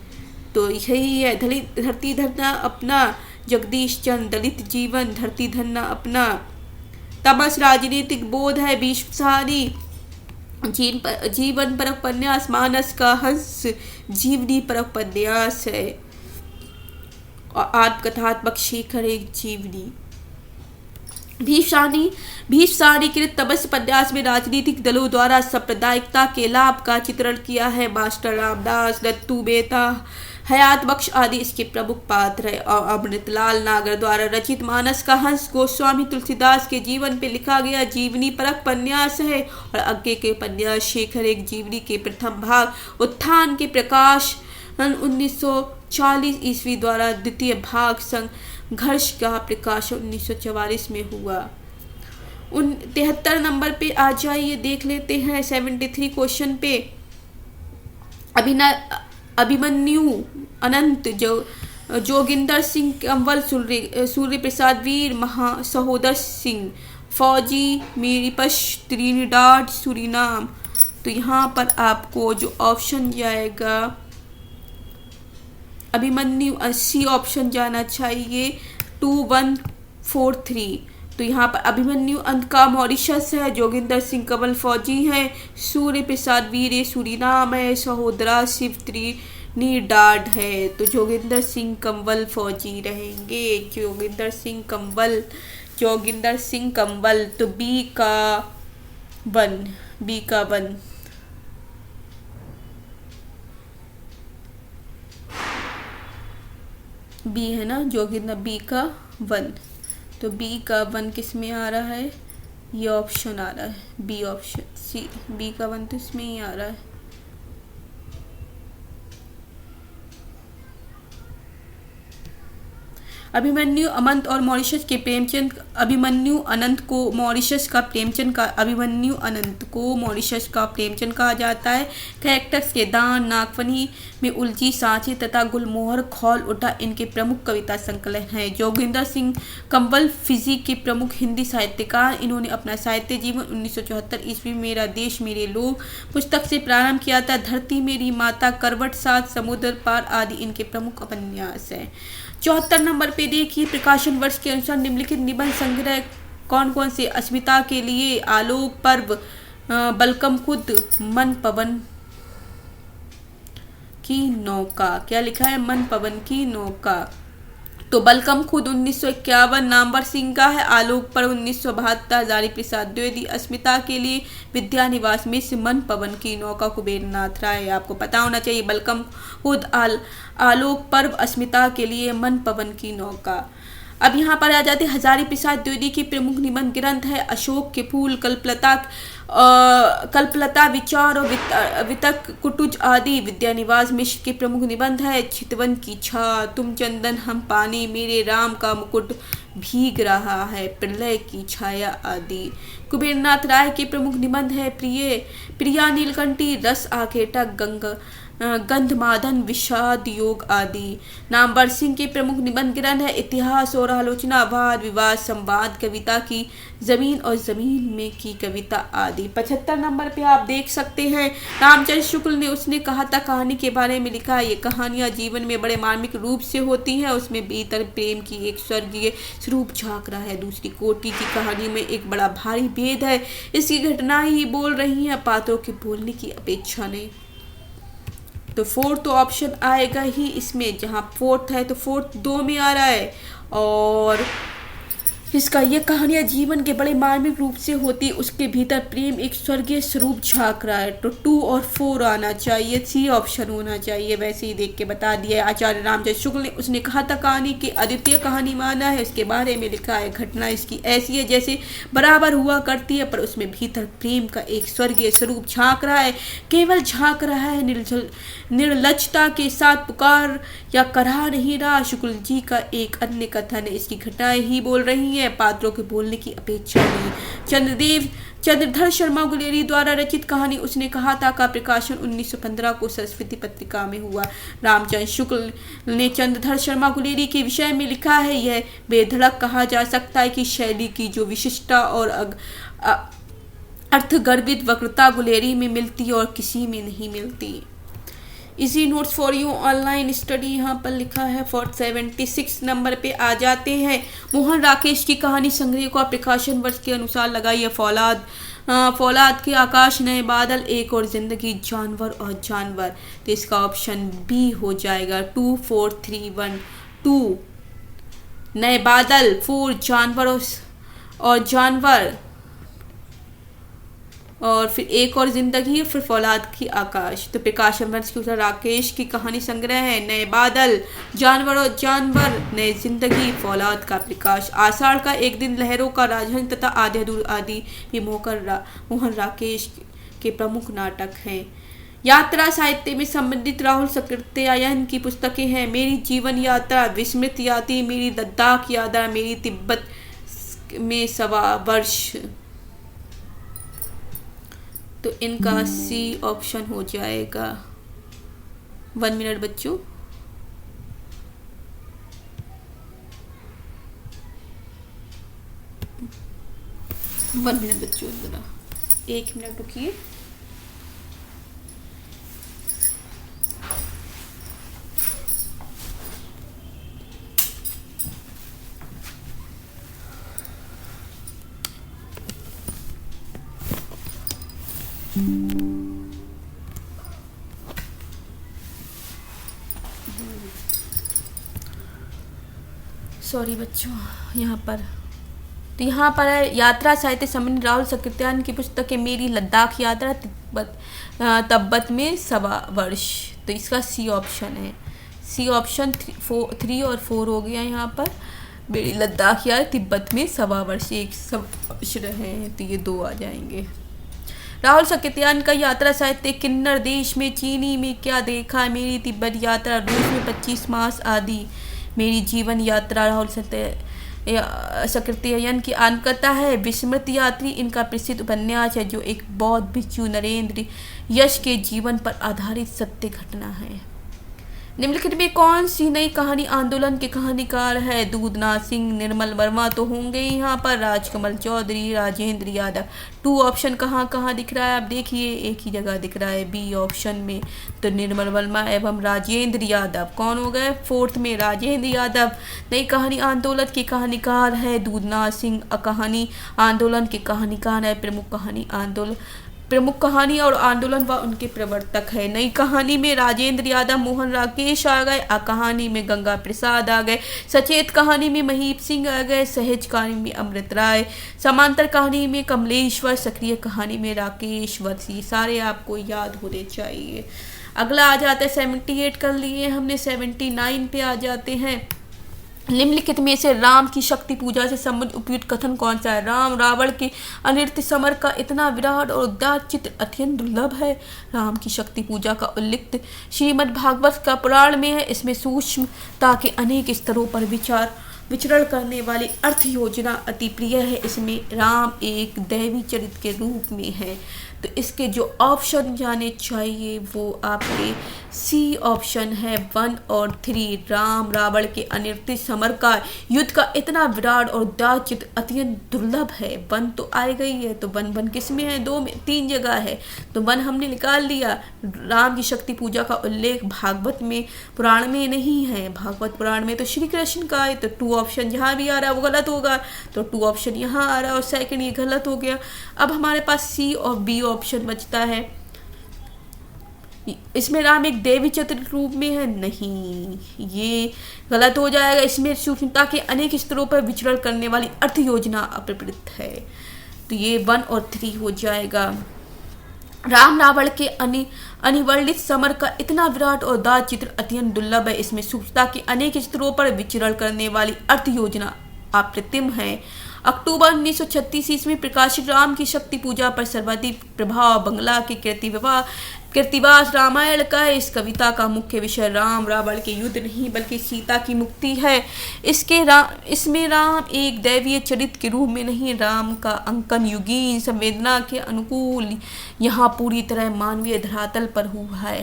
तो यही है, दलित धरती धन्ना अपना, जगदीश चंद्र दलित जीवन, धरती धन्ना अपना। तमस राजनीतिक बोध है, भीष्म सहानी जीवन पर उपन्यास, मानस का हंस जीवनी पर उपन्यास है, और आत्मकथात्मक शेखर एक जीवनी। भीष्म कृत तपस उपन्यास में राजनीतिक दलों द्वारा सांप्रदायिकता के लाभ का चित्रण किया है। मास्टर रामदास, दत्तू मेहता, हयात बख्श आदि इसके प्रमुख पात्र है। और अमृतलाल नागर द्वारा रचित मानस का हंस गोस्वामी तुलसीदास के जीवन पे लिखा गया जीवनी परक उपन्यास है। और आगे के उपन्यास शेखर एक जीवनी के प्रथम भाग उत्थान के प्रकाश 1940 ईस्वी द्वारा द्वितीय भाग संघर्ष का प्रकाशन 1944 में हुआ। 73 नंबर पे आ जाइए, देख लेते हैं 73 क्वेश्चन पे। अभिमन्यु अनंत जोगिंदर सिंह कंवल, सूर्य प्रसाद वीर, महा सहोदर सिंह फौजी, मीरीपश त्रिनिडाद सूरीनाम। तो यहाँ पर आपको जो ऑप्शन जाएगा अभिमन्यु सी ऑप्शन जाना चाहिए 2143। तो यहाँ पर अभिमन्यु अंत का मॉरिशस है, जोगिंदर सिंह कंवल फौजी है, सूर्य प्रसाद वीर सूरीनाम है, सहोदरा शिव त्रिनिडाद है। तो जोगिंदर सिंह कंवल फौजी रहेंगे, जोगिंदर सिंह कंवल तो बी का 1 बी है ना, जोगिंदर बी का 1। तो बी का 1 किस में आ रहा है? ये ऑप्शन आ रहा है बी ऑप्शन सी। बी का 1 तो इसमें ही आ रहा है। अभिमन्यु अनंत और मॉरिशस के प्रेमचंद, अभिमन्यु अनंत को मॉरिशस का प्रेमचंद का अभिमन्यु अनंत को मॉरिशस का प्रेमचंद कहा जाता है। कैरेक्टर्स के दान, नागफनी में उलझी सांचे तथा गुलमोहर खौल उठा इनके प्रमुख कविता संकलन हैं। जोगिंदर सिंह कंवल फिजी के प्रमुख हिंदी साहित्यकार, इन्होंने अपना साहित्य जीवन 1974 ईस्वी में मेरा देश मेरे लोग पुस्तक से प्रारंभ किया था। धरती मेरी माता, करवट साथ, समुद्र पार आदि इनके प्रमुख उपन्यास हैं। 74 नंबर पे देखिए, प्रकाशन वर्ष के अनुसार निम्नलिखित निबंध संग्रह कौन कौन से? अस्मिता के लिए, आलोक पर्व, बलकम खुद, मन पवन की नौका। क्या लिखा है? मन पवन की नौका। तो बलकम खुद 1951 नामवर सिंह का है, आलोक पर्व 1972 हजारी प्रसाद द्विवेदी, अस्मिता के लिए विद्या निवास में से, मन पवन की नौका कुबेर नाथ राय। आपको पता होना चाहिए बलकम खुद, आलोक पर्व, अस्मिता के लिए, मन पवन की नौका। अब यहाँ पर आ जाते हजारी प्रसाद द्विवेदी की प्रमुख निबंध ग्रंथ है अशोक के फूल, कल्पलता, विचार और वितक कुटुज आदि। विद्यानिवास मिश्र के प्रमुख निबंध है चितवन की छा, तुम चंदन हम पानी, मेरे राम का मुकुट भीग रहा है, प्रलय की छाया आदि। कुबेरनाथ राय के प्रमुख निबंध है प्रिया नीलकंठी, रस आखेटा, गंधमादन, विषाद योग आदि। नामवर सिंह के प्रमुख निबंध ग्रंथ है इतिहास और आलोचना, वाद विवाद, संवाद, कविता की जमीन और जमीन में की कविता आदि। 75 नंबर पे आप देख सकते हैं रामचंद्र शुक्ल ने उसने कहा था कहानी के बारे में लिखा। ये कहानियां जीवन में बड़े मार्मिक रूप से होती हैं, उसमें भीतर प्रेम की एक स्वर्गीय स्वरूप झांक रहा है। दूसरी कोटि की कहानी में एक बड़ा भारी भेद है, इसकी घटनाएं ही बोल रही हैं, पात्रों के बोलने की अपेक्षा नहीं। तो फोर्थ ऑप्शन आएगा ही इसमें, जहां फोर्थ है तो फोर्थ 2 में आ रहा है। और इसका ये कहानियां जीवन के बड़े मार्मिक रूप से होती, उसके भीतर प्रेम एक स्वर्गीय स्वरूप झांक रहा है। तो 2 और 4 आना चाहिए, सी ऑप्शन होना चाहिए। वैसे ही देख के बता दिया है आचार्य रामचंद्र शुक्ल ने। उसने कहा था कहानी की अद्वितीय कहानी माना है, उसके बारे में लिखा है घटना इसकी ऐसी है जैसे बराबर हुआ करती है, पर उसमें भीतर प्रेम का एक स्वर्गीय स्वरूप झांक रहा है। केवल झांक रहा है, निर्लजता के साथ पुकार या करा नहीं रहा। शुक्ल जी का एक अन्य कथन है, इसकी घटनाएं ही बोल रही हैं, पात्रों के बोलने की अपेक्षा नहीं। चंद्रधर शर्मा गुलेरी द्वारा रचित कहानी उसने कहा था का प्रकाशन 1915 को सरस्वती पत्रिका में हुआ। रामचंद्र शुक्ल ने चंद्रधर शर्मा गुलेरी के विषय में लिखा है, यह बेधड़क कहा जा सकता है कि शैली की जो विशिष्टता और अर्थगर्भित वक्रता गुलेरी में मिलती और किसी में नहीं मिलती। इसी notes for you online study यहाँ पर लिखा है। 76 नंबर पे आ जाते हैं मोहन राकेश की कहानी संग्रह का प्रकाशन वर्ष के अनुसार लगाइए। फौलाद के आकाश, नए बादल, एक और जिंदगी, जानवर और जानवर। तो इसका ऑप्शन बी हो जाएगा। 2 4 3 1 2 नए बादल, 4 जानवर और जानवर, और फिर एक और जिंदगी, फिर फौलाद की आकाश। तो प्रकाशन वर्ष के अनुसार राकेश की कहानी संग्रह है नए बादल, जानवर और जानवर, नए जिंदगी, फौलाद का प्रकाश। आषाढ़ का एक दिन, लहरों का राजहंस तथा आधे दूर आदि भी मोहन राकेश के प्रमुख नाटक हैं। यात्रा साहित्य में संबंधित राहुल सकृत्यायन की पुस्तकें हैं मेरी जीवन यात्रा, विस्मृत यात्री, मेरी लद्दाख यात्रा, मेरी तिब्बत में 1.25 वर्ष। तो इनका सी ऑप्शन हो जाएगा। 1 मिनट बच्चों। जरा 1 मिनट रुकिए। सॉरी बच्चों, यहाँ पर तो यहाँ पर है यात्रा साहित्य संबंधी राहुल सकृत्यायन की पुस्तक है मेरी लद्दाख यात्रा, तिब्बत में 1.25 वर्ष। तो इसका सी ऑप्शन है। सी ऑप्शन 3 और 4 हो गया यहाँ पर। मेरी लद्दाख यात्रा, तिब्बत में 1.25 वर्ष, एक सब रहे हैं, तो ये 2 आ जाएंगे। राहुल सकृत्यायन का यात्रा साहित्य किन्नर देश में, चीनी में क्या देखा, मेरी तिब्बत यात्रा, रूस में 25 मास आदि। मेरी जीवन यात्रा राहुल सकृत्ययन की आत्मकथा है। विस्मृत यात्री इनका प्रसिद्ध उपन्यास है जो एक बौद्ध भिक्षु नरेंद्र यश के जीवन पर आधारित सत्य घटना है। निम्नलिखित में कौन सी नई कहानी आंदोलन के कहानीकार है? दूधनाथ सिंह, निर्मल वर्मा तो होंगे यहाँ पर, राजकमल चौधरी, राजेंद्र यादव। 2 ऑप्शन कहाँ कहाँ दिख रहा है आप देखिए, एक ही जगह दिख रहा है बी ऑप्शन में, तो निर्मल वर्मा एवं राजेंद्र यादव कौन हो गए? 4th में राजेंद्र यादव। नई कहानी आंदोलन के कहानीकार है दूधनाथ सिंह, कहानी आंदोलन के कहानीकार है, प्रमुख कहानी और आंदोलन व उनके प्रवर्तक है। नई कहानी में राजेंद्र यादव, मोहन राकेश आ गए, कहानी में गंगा प्रसाद आ गए, सचेत कहानी में महीप सिंह आ गए, सहज कहानी में अमृत राय, समांतर कहानी में कमलेश्वर, सक्रिय कहानी में राकेश वर्षी। सारे आपको याद होने चाहिए। अगला आ जाता है 78 कर लिए हमने, 79 पे आ जाते हैं। निम्नलिखित में से राम की शक्ति पूजा से संबंधित उपयुक्त कथन कौन सा है? राम रावण के अनिर्त समर का इतना विराट और उदार चित्र अत्यंत दुर्लभ है। राम की शक्ति पूजा का उल्लेख श्रीमद् भागवत का पुराण में है। इसमें सूक्ष्मता के अनेक स्तरों पर विचरण करने वाली अर्थ योजना अति प्रिय है। इसमें राम एक दैवी चरित्र के रूप में है। तो इसके जो ऑप्शन जाने चाहिए वो आपके सी ऑप्शन है 1 और 3। राम रावण के अनिर्त समर का युद्ध का इतना विराट और उदार चित्र अत्यंत दुर्लभ है। 1 तो आ गई है, तो 1 किस में है? 2 में, 3 जगह है, तो 1 हमने निकाल लिया। राम की शक्ति पूजा का उल्लेख भागवत में पुराण में नहीं है, भागवत पुराण में तो श्री कृष्ण का है। तो 2 ऑप्शन जहाँ भी आ रहा है वो गलत होगा, तो 2 ऑप्शन यहाँ आ रहा है और सेकंड ये गलत हो गया। अब हमारे पास सी और बी ऑप्शन बचता है। इसमें राम एक देवी चरित्र रूप में है, नहीं, ये गलत हो जाएगा। इसमें सूक्ष्मता के अनेक स्तरों पर विचरण करने वाली अर्थ योजना अप्रयुक्त है, तो ये 1 और 3 हो जाएगा। राम रावण के अनिवर्णित समर का इतना विराट और उदार चित्र अत्यंत दुर्लभ है। इसमें सूक्ष्मता के अनेक स्तरों पर विचरण करने वाली अर्थ योजना अप्रतिम है। अक्टूबर 1936 ईस्वी प्रकाशित राम की शक्ति पूजा पर सर्वाधिक प्रभाव बंगला के कृतिवास रामायण का है। इस कविता का मुख्य विषय राम रावण के युद्ध नहीं बल्कि सीता की मुक्ति है। इसमें राम एक दैवीय चरित्र के रूप में नहीं, राम का अंकन युगीन संवेदना के अनुकूल यहाँ पूरी तरह मानवीय धरातल पर हुआ है।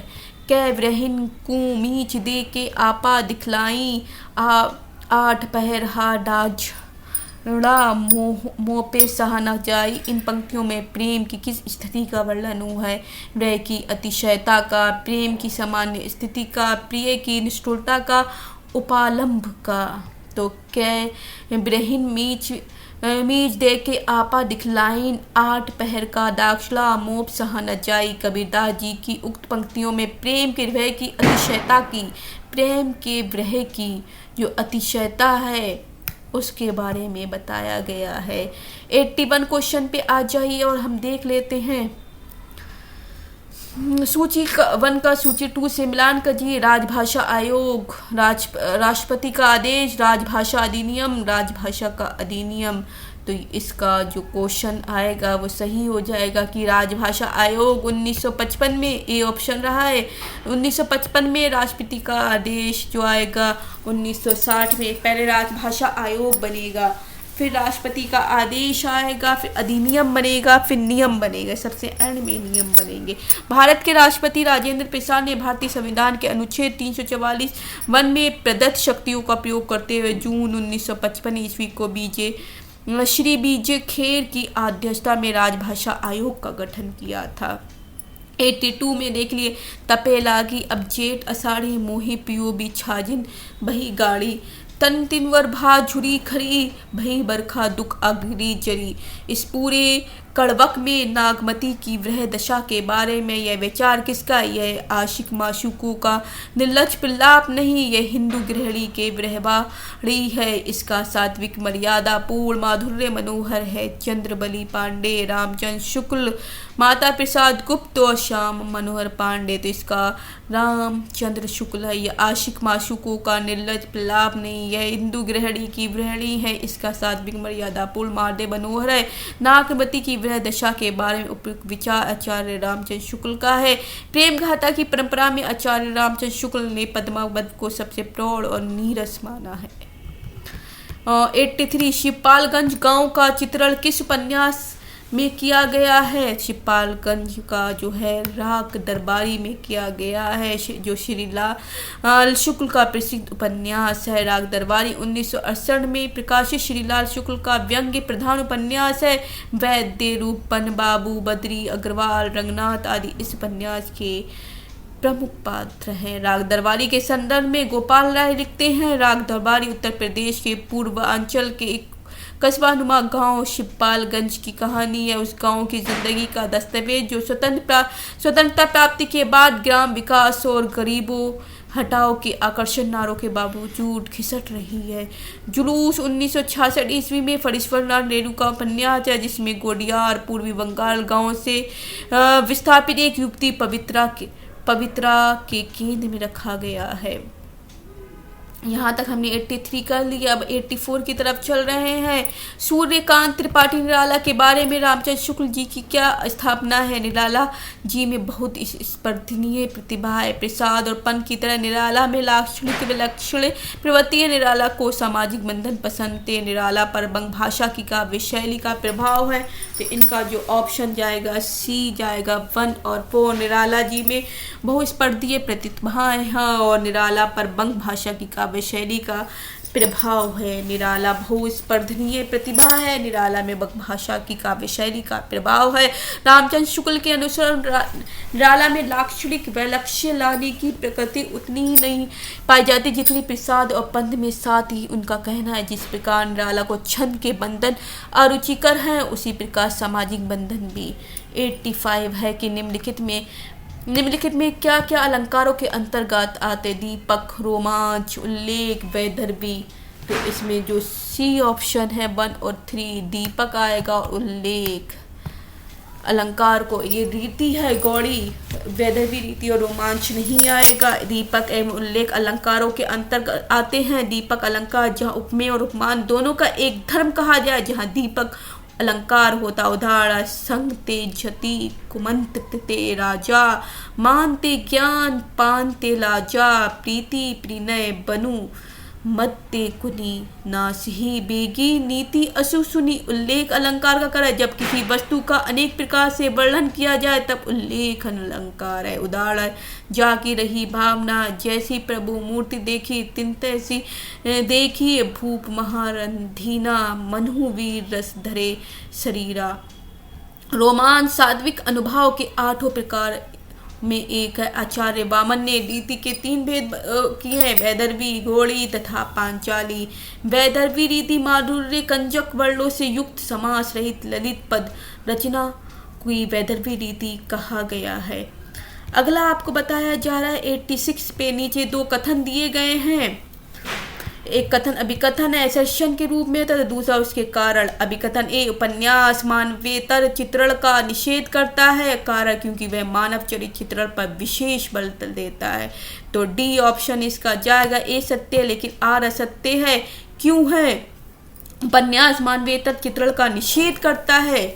कै व्रहिन कु मीच दे के आपा दिखलाई, 8 पहर हा डाज मोह पे सहा न जाई। इन पंक्तियों में प्रेम की किस स्थिति का वर्णन हुआ है? विरह की अतिशयता का, प्रेम की सामान्य स्थिति का, प्रिय की निष्ठुरता का, उपालंभ का। तो कै ब्रहिन मीच दे के आपा दिखलाइन, 8 पहर का दाक्षला मोप सहा न जाई। कबीरदास जी की उक्त पंक्तियों में प्रेम के विरह की अतिशयता की, प्रेम के विरह की जो अतिशयता है उसके बारे में बताया गया है। 81 क्वेश्चन पे आ जाइए और हम देख लेते हैं सूची 1 का सूची 2 से मिलान कीजिए। राजभाषा आयोग, राष्ट्रपति का आदेश, राजभाषा अधिनियम, राजभाषा का अधिनियम। तो इसका जो क्वेश्चन आएगा वो सही हो जाएगा कि राजभाषा आयोग 1955 में, ए ऑप्शन रहा है। 1955 में राष्ट्रपति का आदेश जो आएगा 1960 में, पहले राजभाषा आयोग बनेगा, फिर राष्ट्रपति का आदेश आएगा, फिर अधिनियम बनेगा, फिर नियम बनेगा, सबसे एंड में नियम बनेंगे। भारत के राष्ट्रपति राजेंद्र प्रसाद ने भारतीय संविधान के अनुच्छेद 344 वन में प्रदत्त शक्तियों का प्रयोग करते हुए जून 1955 ईस्वी को श्री बीजे खेर की अध्यक्षता में राजभाषा आयोग का गठन किया था। 82 में देख लिए, तपे लागी अब जेठ अषाढ़ी मोही पियो भी छाजिन बही गाड़ी, तन तिनवर भा झुरी खरी भई बरखा दुख अगरी जरी। इस पूरे कड़वक में नागमती की वह दशा के बारे में यह विचार किसका? यह आशिक माशूकों का निर्लज प्रलाप नहीं, यह हिंदू गृहिणी के विरहवाणी है। इसका सात्विक मर्यादा पूर्ण माधुर्य मनोहर है। चंद्रबली पांडे, रामचंद्र शुक्ल, माता प्रसाद गुप्त और श्याम मनोहर पांडे। तो इसका रामचंद्र शुक्ल है। यह आशिक माशूकों का निर्लज प्रलाप नहीं, यह हिंदू गृहिणी की विरहणी है। इसका सात्विक मर्यादा पूर्ण माधुर्य मनोहर है। नागमती की विरह दशा के बारे में उपयुक्त विचार आचार्य रामचंद्र शुक्ल का है। प्रेम गाथा की परंपरा में आचार्य रामचंद्र शुक्ल ने पद्मावत को सबसे प्रौढ़ और नीरस माना है। 83 शिवपालगंज गांव का चित्रण किस उपन्यास में किया गया है? शिवपालगंज का जो है राग दरबारी में किया गया है, जो श्रीलाल शुक्ल का प्रसिद्ध उपन्यास है। राग दरबारी 1968 में प्रकाशित श्रीलाल शुक्ल का व्यंग्य प्रधान उपन्यास है। वैद्य, रूपन, बाबू, बद्री, अग्रवाल, रंगनाथ आदि इस उपन्यास के प्रमुख पात्र हैं। राग दरबारी के संदर्भ में गोपाल राय लिखते हैं, राग दरबारी उत्तर प्रदेश के पूर्वांचल के एक कस्बानुमा गांव शिवपालगंज की कहानी है। उस गांव की जिंदगी का दस्तावेज जो स्वतंत्रता प्राप्ति के बाद ग्राम विकास और गरीबों हटाओ के आकर्षण नारों के बावजूद घिसट रही है। जुलूस 1966 ईस्वी में फरीश्वरलाल नेहरू का उपन्यास है, जिसमें गोडियार पूर्वी बंगाल गांव से विस्थापित एक युवती पवित्रा के केंद्र में रखा गया है। यहाँ तक हमने 83 कर लिया। अब 84 की तरफ चल रहे हैं। सूर्यकांत त्रिपाठी निराला के बारे में रामचंद्र शुक्ल जी की क्या स्थापना है? निराला जी में बहुत स्पर्धनीय प्रतिभा है। प्रसाद और पंत की तरह निराला में लाक्षणिक विलक्षण प्रवृत्ति है। निराला को सामाजिक बंधन पसंद थे। निराला पर बंग भाषा की काव्य शैली का प्रभाव है। तो इनका जो ऑप्शन जाएगा सी जाएगा 1 और 4। निराला जी में बहुस्पर्धीय प्रतिभाएं हैं और निराला पर बंग भाषा की काव्य शैली का प्रभाव है। निराला बहुस्पर्धनीय प्रतिभा है। निराला में बंग भाषा की काव्य शैली का प्रभाव है। रामचंद्र शुक्ल के अनुसार निराला में लाक्षणिक वैलक्ष्य लाने की प्रकृति उतनी ही नहीं पाई जाती जितनी प्रसाद और पंत में। साथ ही उनका कहना है जिस प्रकार निराला को छंद के बंधन अरुचिकर हैं, उसी प्रकार सामाजिक बंधन भी। 85 है कि निम्नलिखित में क्या क्या अलंकारों के अंतर्गत आते? दीपक, रोमांच, उल्लेख, वैदर्भी। तो इसमें जो सी ऑप्शन है 1 और 3 दीपक आएगा और उल्लेख। अलंकार को ये रीति है गौड़ी, वैदर्भी रीति और रोमांच नहीं आएगा। दीपक एवं उल्लेख अलंकारों के अंतर्गत आते हैं। दीपक अलंकार जहाँ उपमेय और उपमान दोनों का एक धर्म कहा जाए, जहाँ दीपक अलंकार होता उदाहरण संगते झति कुमंत ते राजा मानते ज्ञान पानते लाजा प्रीति प्रिनय बनु मत्ते कुनी नासही बेगी नीति असु सुनी। उल्लेख अलंकार का कर है। जब किसी वस्तु का अनेक प्रकार से वर्णन किया जाए तब उल्लेख अलंकार है। उदाहरण जाकी रही भावना, जैसी प्रभु मूर्ति देखी तिन तैसी देखी, भूप महारंधीना मनहु वीर रस धरे शरीरा। रोमांच सात्विक अनुभव के 8 प्रकार में एक है। आचार्य वामन ने रीति के 3 भेद किए हैं, वैदर्भी, घोड़ी तथा पांचाली। वैदर्भी रीति माधुर्य कंजक वर्णों से युक्त समास रहित ललित पद रचना की वैदर्भी रीति कहा गया है। अगला आपको बताया जा रहा है 86 पे नीचे 2 कथन दिए गए हैं। एक कथन अभिकथन है असर्शन के रूप में तथा दूसरा उसके कारण। अभिकथन ए उपन्यास मानवेतर चित्रण का निषेध करता है। कारण क्योंकि वह मानव चरित्र चित्रण पर विशेष बल देता है। तो डी ऑप्शन इसका जाएगा। ए सत्य है लेकिन आर असत्य है। क्यों है? उपन्यास मानवेतर चित्रण का निषेध करता है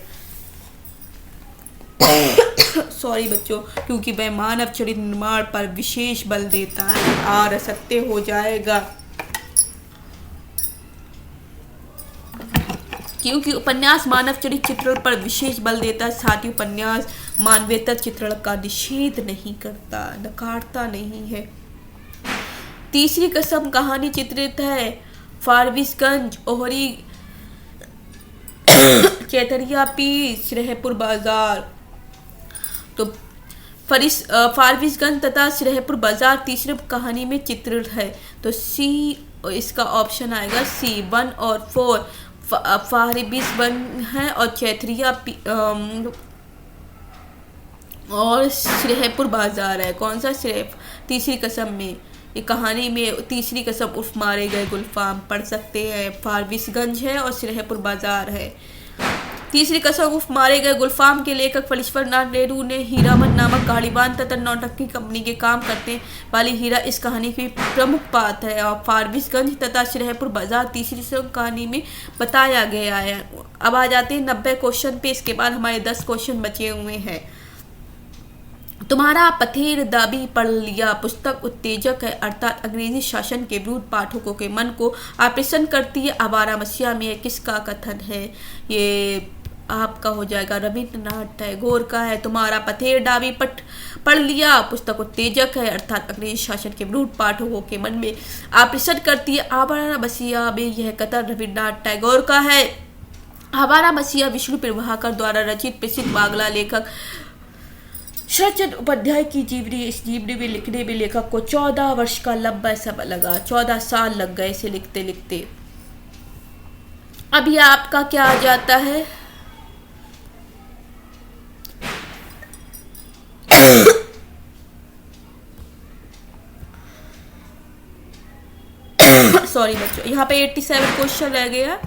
सॉरी बच्चों, क्योंकि वह मानव चरित्र निर्माण पर विशेष बल देता है। आर असत्य हो जाएगा क्योंकि उपन्यास मानव चरित्र चित्रण पर विशेष बल देता है। साथ ही उपन्यास मानवेतर चित्रण का निषेध नहीं करता, नकारता नहीं है। तीसरी कसम कहानी चित्रित है फारबिसगंज, ओहरी, चैतरिया पी, श्रेहपुर बाजार। तो फारबिसगंज तथा श्रेहपुर बाजार तीसरी कहानी में चित्रित है। तो सी इसका ऑप्शन आएगा सी 1 और 4। फारबिसगंज है और चैतरिया और श्रेहपुर बाजार है। कौन सा श्रेह? तीसरी कसम में ये कहानी में तीसरी कसम उर्फ मारे गए गुलफाम पढ़ सकते हैं। फारबिसगंज है और श्रेहपुर बाजार है। तीसरी कसम मारे गए गुलफाम के लेखक फलीश्वर नाथ नेहरू ने हीरामन नामक कहानीबान तथा नौटंकी कंपनी के काम करने वाली हीरा इस कहानी की प्रमुख पात्र है और फारबिसगंज तथा श्रीहपुर बाजार तीसरी कहानी में बताया गया है। अब आ जाते हैं 90 क्वेश्चन पे। इसके बाद हमारे 10 क्वेश्चन बचे हुए हैं। तुम्हारा पथेर दाबी पढ़ लिया पुस्तक उत्तेजक है, अर्थात अंग्रेजी शासन के विरुद्ध पाठकों के मन को आप्रसन्न करती है। आवारा मसीहा में किसका कथन है? ये आपका हो जाएगा रविन्द्रनाथ टैगोर का है। तुम्हारा पथेर दाबी पढ़ लिया पुस्तक उत्तेजक है, अर्थात अंग्रेजी शासन के विरुद्ध पाठकों के मन में आप्रसन्न करती है। आवारा मसीहा में यह कथन रविन्द्रनाथ टैगोर का है। आवारा मसीहा विष्णु प्रभाकर द्वारा रचित प्रसिद्ध बांग्ला लेखक शरदचंद्र उपाध्याय की जीवनी। इस जीवनी में लिखने में लेखक को 14 वर्ष का लंबा समय लगा, 14 साल लग गए इसे लिखते लिखते। अब यह आपका क्या आ जाता है? सॉरी बच्चों, यहाँ पे 87 क्वेश्चन रह गया,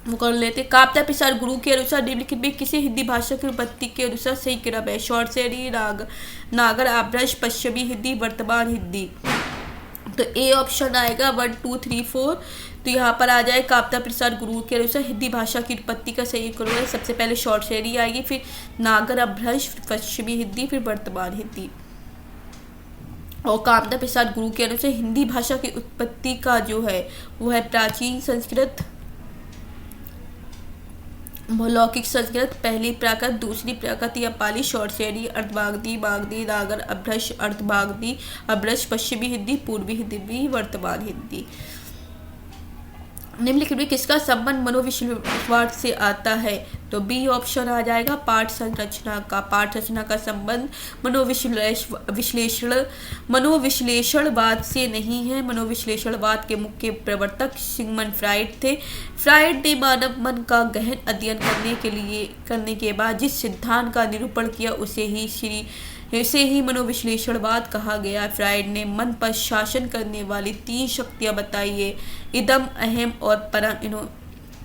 वो कर लेते। काप्ता प्रसार गुरु के अनुसार निम्नलिखित में किसी हिंदी भाषा की उत्पत्ति के अनुसार सही क्रम है? शॉर्ट शेरी, नागर, आभ्रश, पश्चिमी हिंदी, वर्तमान हिंदी। तो ए ऑप्शन आएगा 1 2 3 4। तो यहाँ पर आ जाए काप्ता प्रसार गुरु के अनुसार हिंदी भाषा की उत्पत्ति का सही क्रम है। सबसे पहले शॉर्ट शेरी आएगी, फिर नागर, अभ्रश, फिर पश्चिमी हिंदी, फिर वर्तमान हिंदी। और काप्ता प्रसार गुरु के अनुसार हिंदी भाषा की उत्पत्ति का जो है वो है प्राचीन संस्कृत, लौकिक संस्कृत, पहली प्राकृत, दूसरी प्राकृत या पाली, शॉर्ट शेरी, अर्धवागदी, मागधी, नागर, अभ्रश, अर्धवागदी, अभ्रश, पश्चिमी हिंदी, पूर्वी हिंदी, वर्तमान हिंदी। निम्नलिखित में किसका संबंध मनोविश्लेषण से आता है? तो बी ऑप्शन आ जाएगा पाठ संरचना का। पाठ रचना का संबंध मनोविश्लेषणवाद से नहीं है। मनोविश्लेषणवाद के मुख्य प्रवर्तक सिगमंड फ्राइड थे। फ्राइड ने मानव मन का गहन अध्ययन करने के बाद जिस सिद्धांत का निरूपण किया इसे ही मनोविश्लेषणवाद कहा गया। फ्राइड ने मन पर शासन करने वाली 3 शक्तियां बताई है, इदम, अहम और परम।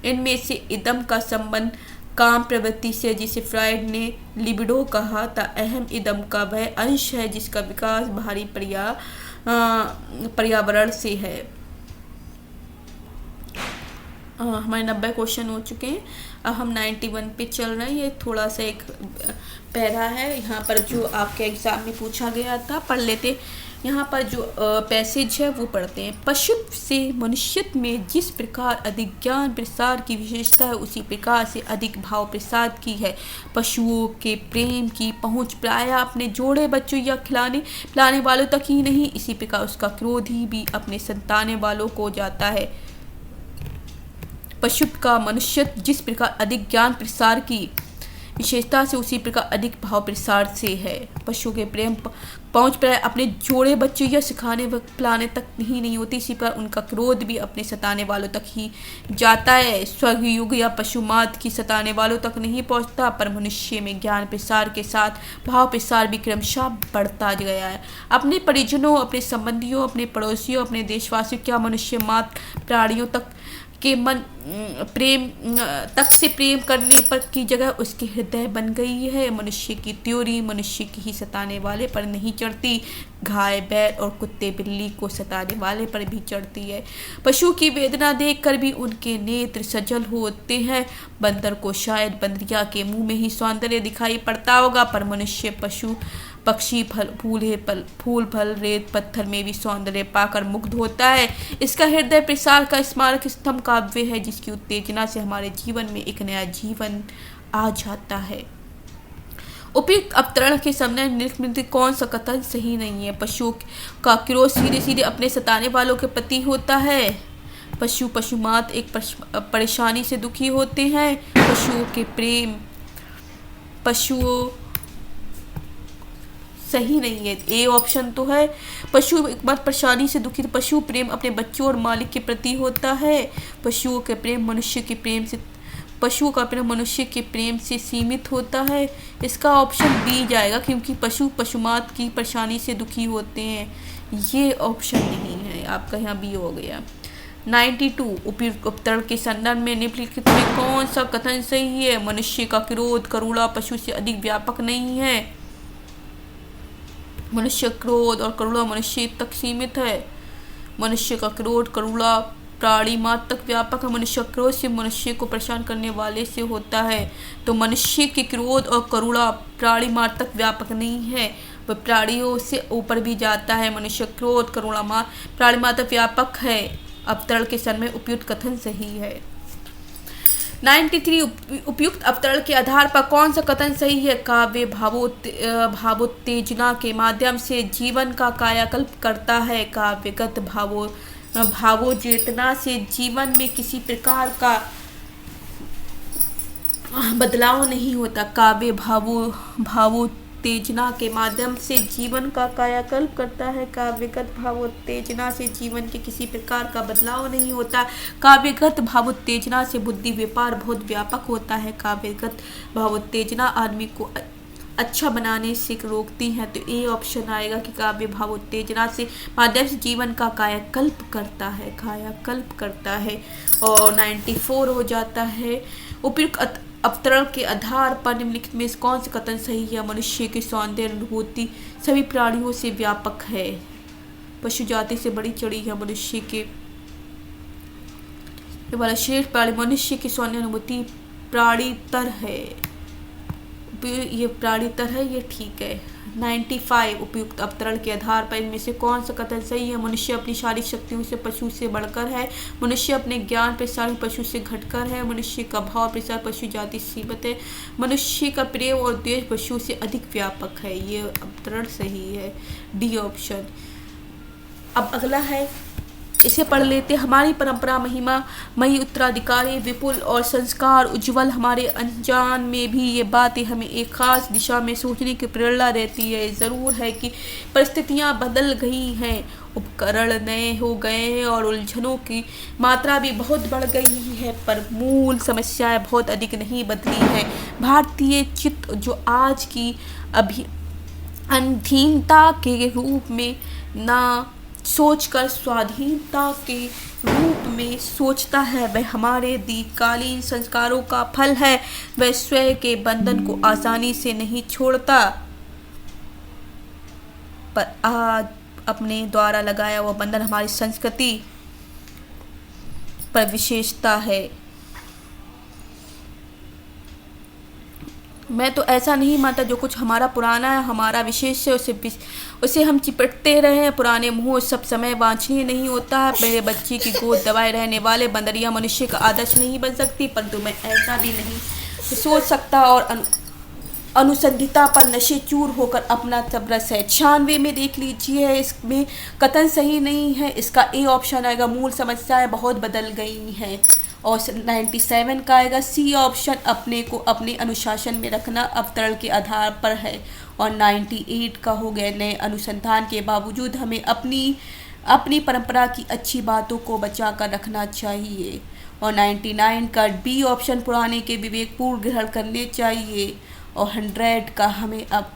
इनमें से इदम का संबंध काम प्रवृत्ति से, जिसे फ्राइड ने लिबिडो कहा था। अहम इदम का वह अंश है जिसका विकास बाहरी पर्यावरण से है। हमारे 90 क्वेश्चन हो चुके हैं। अब हम 91 पे चल रहे हैं। ये थोड़ा सा एक पैरा है यहाँ पर जो आपके एग्जाम में पूछा गया था, पढ़ लेते। यहाँ पर जो पैसेज है वो पढ़ते हैं। पशु से मनुष्य में जिस प्रकार अधिक ज्ञान प्रसार की विशेषता है, उसी प्रकार से अधिक भाव प्रसार की है। पशुओं के प्रेम की पहुँच प्रायः अपने जोड़े बच्चों या खिलाने पिलाने वालों तक ही नहीं, इसी प्रकार उसका क्रोध ही भी अपने संताने वालों को जाता है। पशु का मनुष्य जिस प्रकार अधिक ज्ञान प्रसार की विशेषता से, उसी प्रकार अधिक भाव प्रसार से है। पशु के प्रेम पहुँच प्राय अपने जोड़े बच्चों या सिखाने व पिलाने तक ही नहीं होती, इसी पर उनका क्रोध भी अपने सताने वालों तक ही जाता है। स्वयुग या पशुमात की सताने वालों तक नहीं पहुँचता, पर मनुष्य में ज्ञान प्रसार के साथ भाव प्रसार भी क्रमशः बढ़ता गया है। अपने परिजनों, अपने संबंधियों, अपने पड़ोसियों, अपने देशवासियों, क्या मनुष्य मात्र प्राणियों तक के मन प्रेम तक से प्रेम करने पर की जगह उसके हृदय बन गई है। मनुष्य की त्योरी मनुष्य की ही सताने वाले पर नहीं चढ़ती, गाय, बैल और कुत्ते बिल्ली को सताने वाले पर भी चढ़ती है। पशु की वेदना देखकर भी उनके नेत्र सजल होते हैं। बंदर को शायद बंदरिया के मुंह में ही सौंदर्य दिखाई पड़ता होगा, पर मनुष्य, पशु, पक्षी, फूल फल, रेत पत्थर में भी सौंदर्य पाकर मुग्ध होता है। इसका हृदय प्रसार का स्मारक स्तंभ काव्य है, जिसकी उत्तेजना से हमारे जीवन में एक नया जीवन आ जाता है। उपयुक्त अवतरण के समय निम्नलिखित कौन सा कथन सही नहीं है? पशुओं का क्रोध सीधे सीधे अपने सताने वालों के प्रति होता है। पशुमात एक परेशानी से दुखी होते हैं। पशुओं के प्रेम सही नहीं है। ए ऑप्शन तो है, पशु एक बार परेशानी से दुखी, पशु प्रेम अपने बच्चों और मालिक के प्रति होता है। पशुओं का प्रेम मनुष्य के प्रेम से सीमित होता है। इसका ऑप्शन बी जाएगा, क्योंकि पशुमात की परेशानी से दुखी होते हैं। ये ऑप्शन नहीं है आपका, यहाँ बी हो गया। 92 उपयुक्त उपतरण के संदर्भ में निम्नलिखित में कौन सा कथन सही है? मनुष्य का क्रोध करुणा पशु से अधिक व्यापक नहीं है। मनुष्य क्रोध और करुणा मनुष्य तक सीमित है। मनुष्य का क्रोध करुणा प्राणी मात्र तक व्यापक है। मनुष्य क्रोध से मनुष्य को परेशान करने वाले से होता है। तो मनुष्य के क्रोध और करुणा प्राणी मात्र तक व्यापक नहीं है, वह प्राणियों से ऊपर भी जाता है। मनुष्य क्रोध करुणा प्राणी मात्र व्यापक है। अवतरण के सन में उपयुक्त कथन सही है। 93 उपयुक्त अवतरण के आधार पर कौन सा कथन सही है? काव्य भावोत्तेजना के माध्यम से जीवन का कायाकल्प करता है। काव्यगत भावोद्वेतना से जीवन में किसी प्रकार का बदलाव नहीं होता। काव्य भावोत्तेजना के माध्यम से जीवन का कायाकल्प करता है। काव्यगत भावोत्तेजना से जीवन के किसी प्रकार का बदलाव नहीं होता। काव्यगत भावोत्तेजना से बुद्धि व्यापार बहुत व्यापक होता है। काव्यगत भावोत्तेजना आदमी को अच्छा बनाने से रोकती है। तो ए ऑप्शन आएगा कि काव्य भावोत्तेजना से माध्यम से जीवन का कायाकल्प करता है। और 94 हो जाता है। उपयुक्त अवतरण के आधार पर निम्नलिखित में कौन सा कथन सही है? मनुष्य की सौंदर्य अनुभूति सभी प्राणियों से व्यापक है। पशु जाति से बड़ी चढ़ी है। मनुष्य के वाला श्रेष्ठ प्राणी मनुष्य की सौंदर्य अनुभूति प्राणीतर है। ये प्राणीतर है, ये ठीक है। 95 उपयुक्त अवतरण के आधार पर इनमें से कौन सा कथन सही है? मनुष्य अपनी शारीरिक शक्तियों से पशु से बढ़कर है। मनुष्य अपने ज्ञान प्रसार पशु से घटकर है। मनुष्य का भाव प्रसार पशु जाति सीमित है। मनुष्य का प्रेम और द्वेष पशु से अधिक व्यापक है। ये अवतरण सही है, डी ऑप्शन। अब अगला है, इसे पढ़ लेते। हमारी परंपरा महिमा मई उत्तराधिकारी विपुल और संस्कार उज्जवल। हमारे अनजान में भी ये बातें हमें एक खास दिशा में सोचने की प्रेरणा देती है। ज़रूर है कि परिस्थितियाँ बदल गई हैं, उपकरण नए हो गए हैं और उलझनों की मात्रा भी बहुत बढ़ गई है, पर मूल समस्याएं बहुत अधिक नहीं बदली हैं। भारतीय चित्त जो आज की अधीनता के रूप में ना सोचकर स्वाधीनता के रूप में सोचता है, वह हमारे दीर्घकालीन संस्कारों का फल है। वह स्वयं के बंधन को आसानी से नहीं छोड़ता, पर आज अपने द्वारा लगाया हुआ बंधन हमारी संस्कृति पर विशेषता है। मैं तो ऐसा नहीं मानता जो कुछ हमारा पुराना है, हमारा विशेष है, उसे हम चिपटते रहे। पुराने मोह सब समय वांछनीय नहीं होता है। मेरे बच्चे की गोद दबाए रहने वाले बंदरिया मनुष्य का आदर्श नहीं बन सकती, परंतु मैं ऐसा भी नहीं सोच सकता और अनुसंधिता पर नशे चूर होकर अपना तबरस है। 96 में देख लीजिए, इसमें कथन सही नहीं है, इसका ए ऑप्शन आएगा। मूल समस्याएं बहुत बदल गई हैं। और 97 का आएगा सी ऑप्शन, अपने को अपने अनुशासन में रखना अवतरण के आधार पर है। और 98 का हो गया, नए अनुसंधान के बावजूद हमें अपनी परंपरा की अच्छी बातों को बचा कर रखना चाहिए। और 99 का बी ऑप्शन, पुराने के विवेकपूर्ण ग्रहण करने चाहिए। और 100 का हमें अब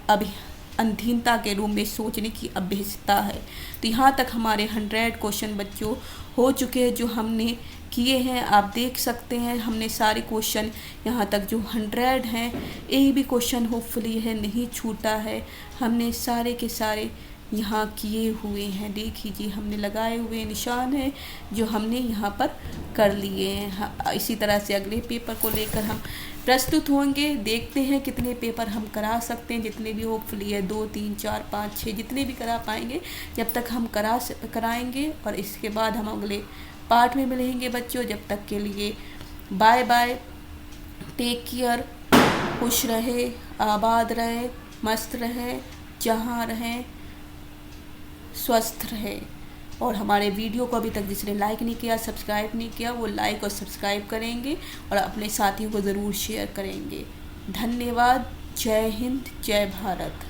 अधीनता के रूप में सोचने की अभ्यस्तता है। तो यहाँ तक हमारे 100 क्वेश्चन बच्चों हो चुके हैं जो हमने किए हैं। आप देख सकते हैं हमने सारे क्वेश्चन यहाँ तक जो 100 हैं, एक भी क्वेश्चन होपफुली है नहीं छूटा है। हमने सारे के सारे यहाँ किए हुए हैं। देख लीजिए, हमने लगाए हुए निशान हैं जो हमने यहाँ पर कर लिए हैं। इसी तरह से अगले पेपर को लेकर हम प्रस्तुत होंगे। देखते हैं कितने पेपर हम करा सकते हैं, जितने भी होपफुली है 2, 3, 4, 5, 6 जितने भी करा पाएंगे, जब तक हम कराएंगे। और इसके बाद हम अगले पार्ट में मिलेंगे बच्चों। जब तक के लिए बाय बाय, टेक केयर, खुश रहे, आबाद रहे, मस्त रहे, जहाँ रहें स्वस्थ रहे। और हमारे वीडियो को अभी तक जिसने लाइक नहीं किया, सब्सक्राइब नहीं किया, वो लाइक और सब्सक्राइब करेंगे और अपने साथियों को ज़रूर शेयर करेंगे। धन्यवाद। जय हिंद, जय भारत।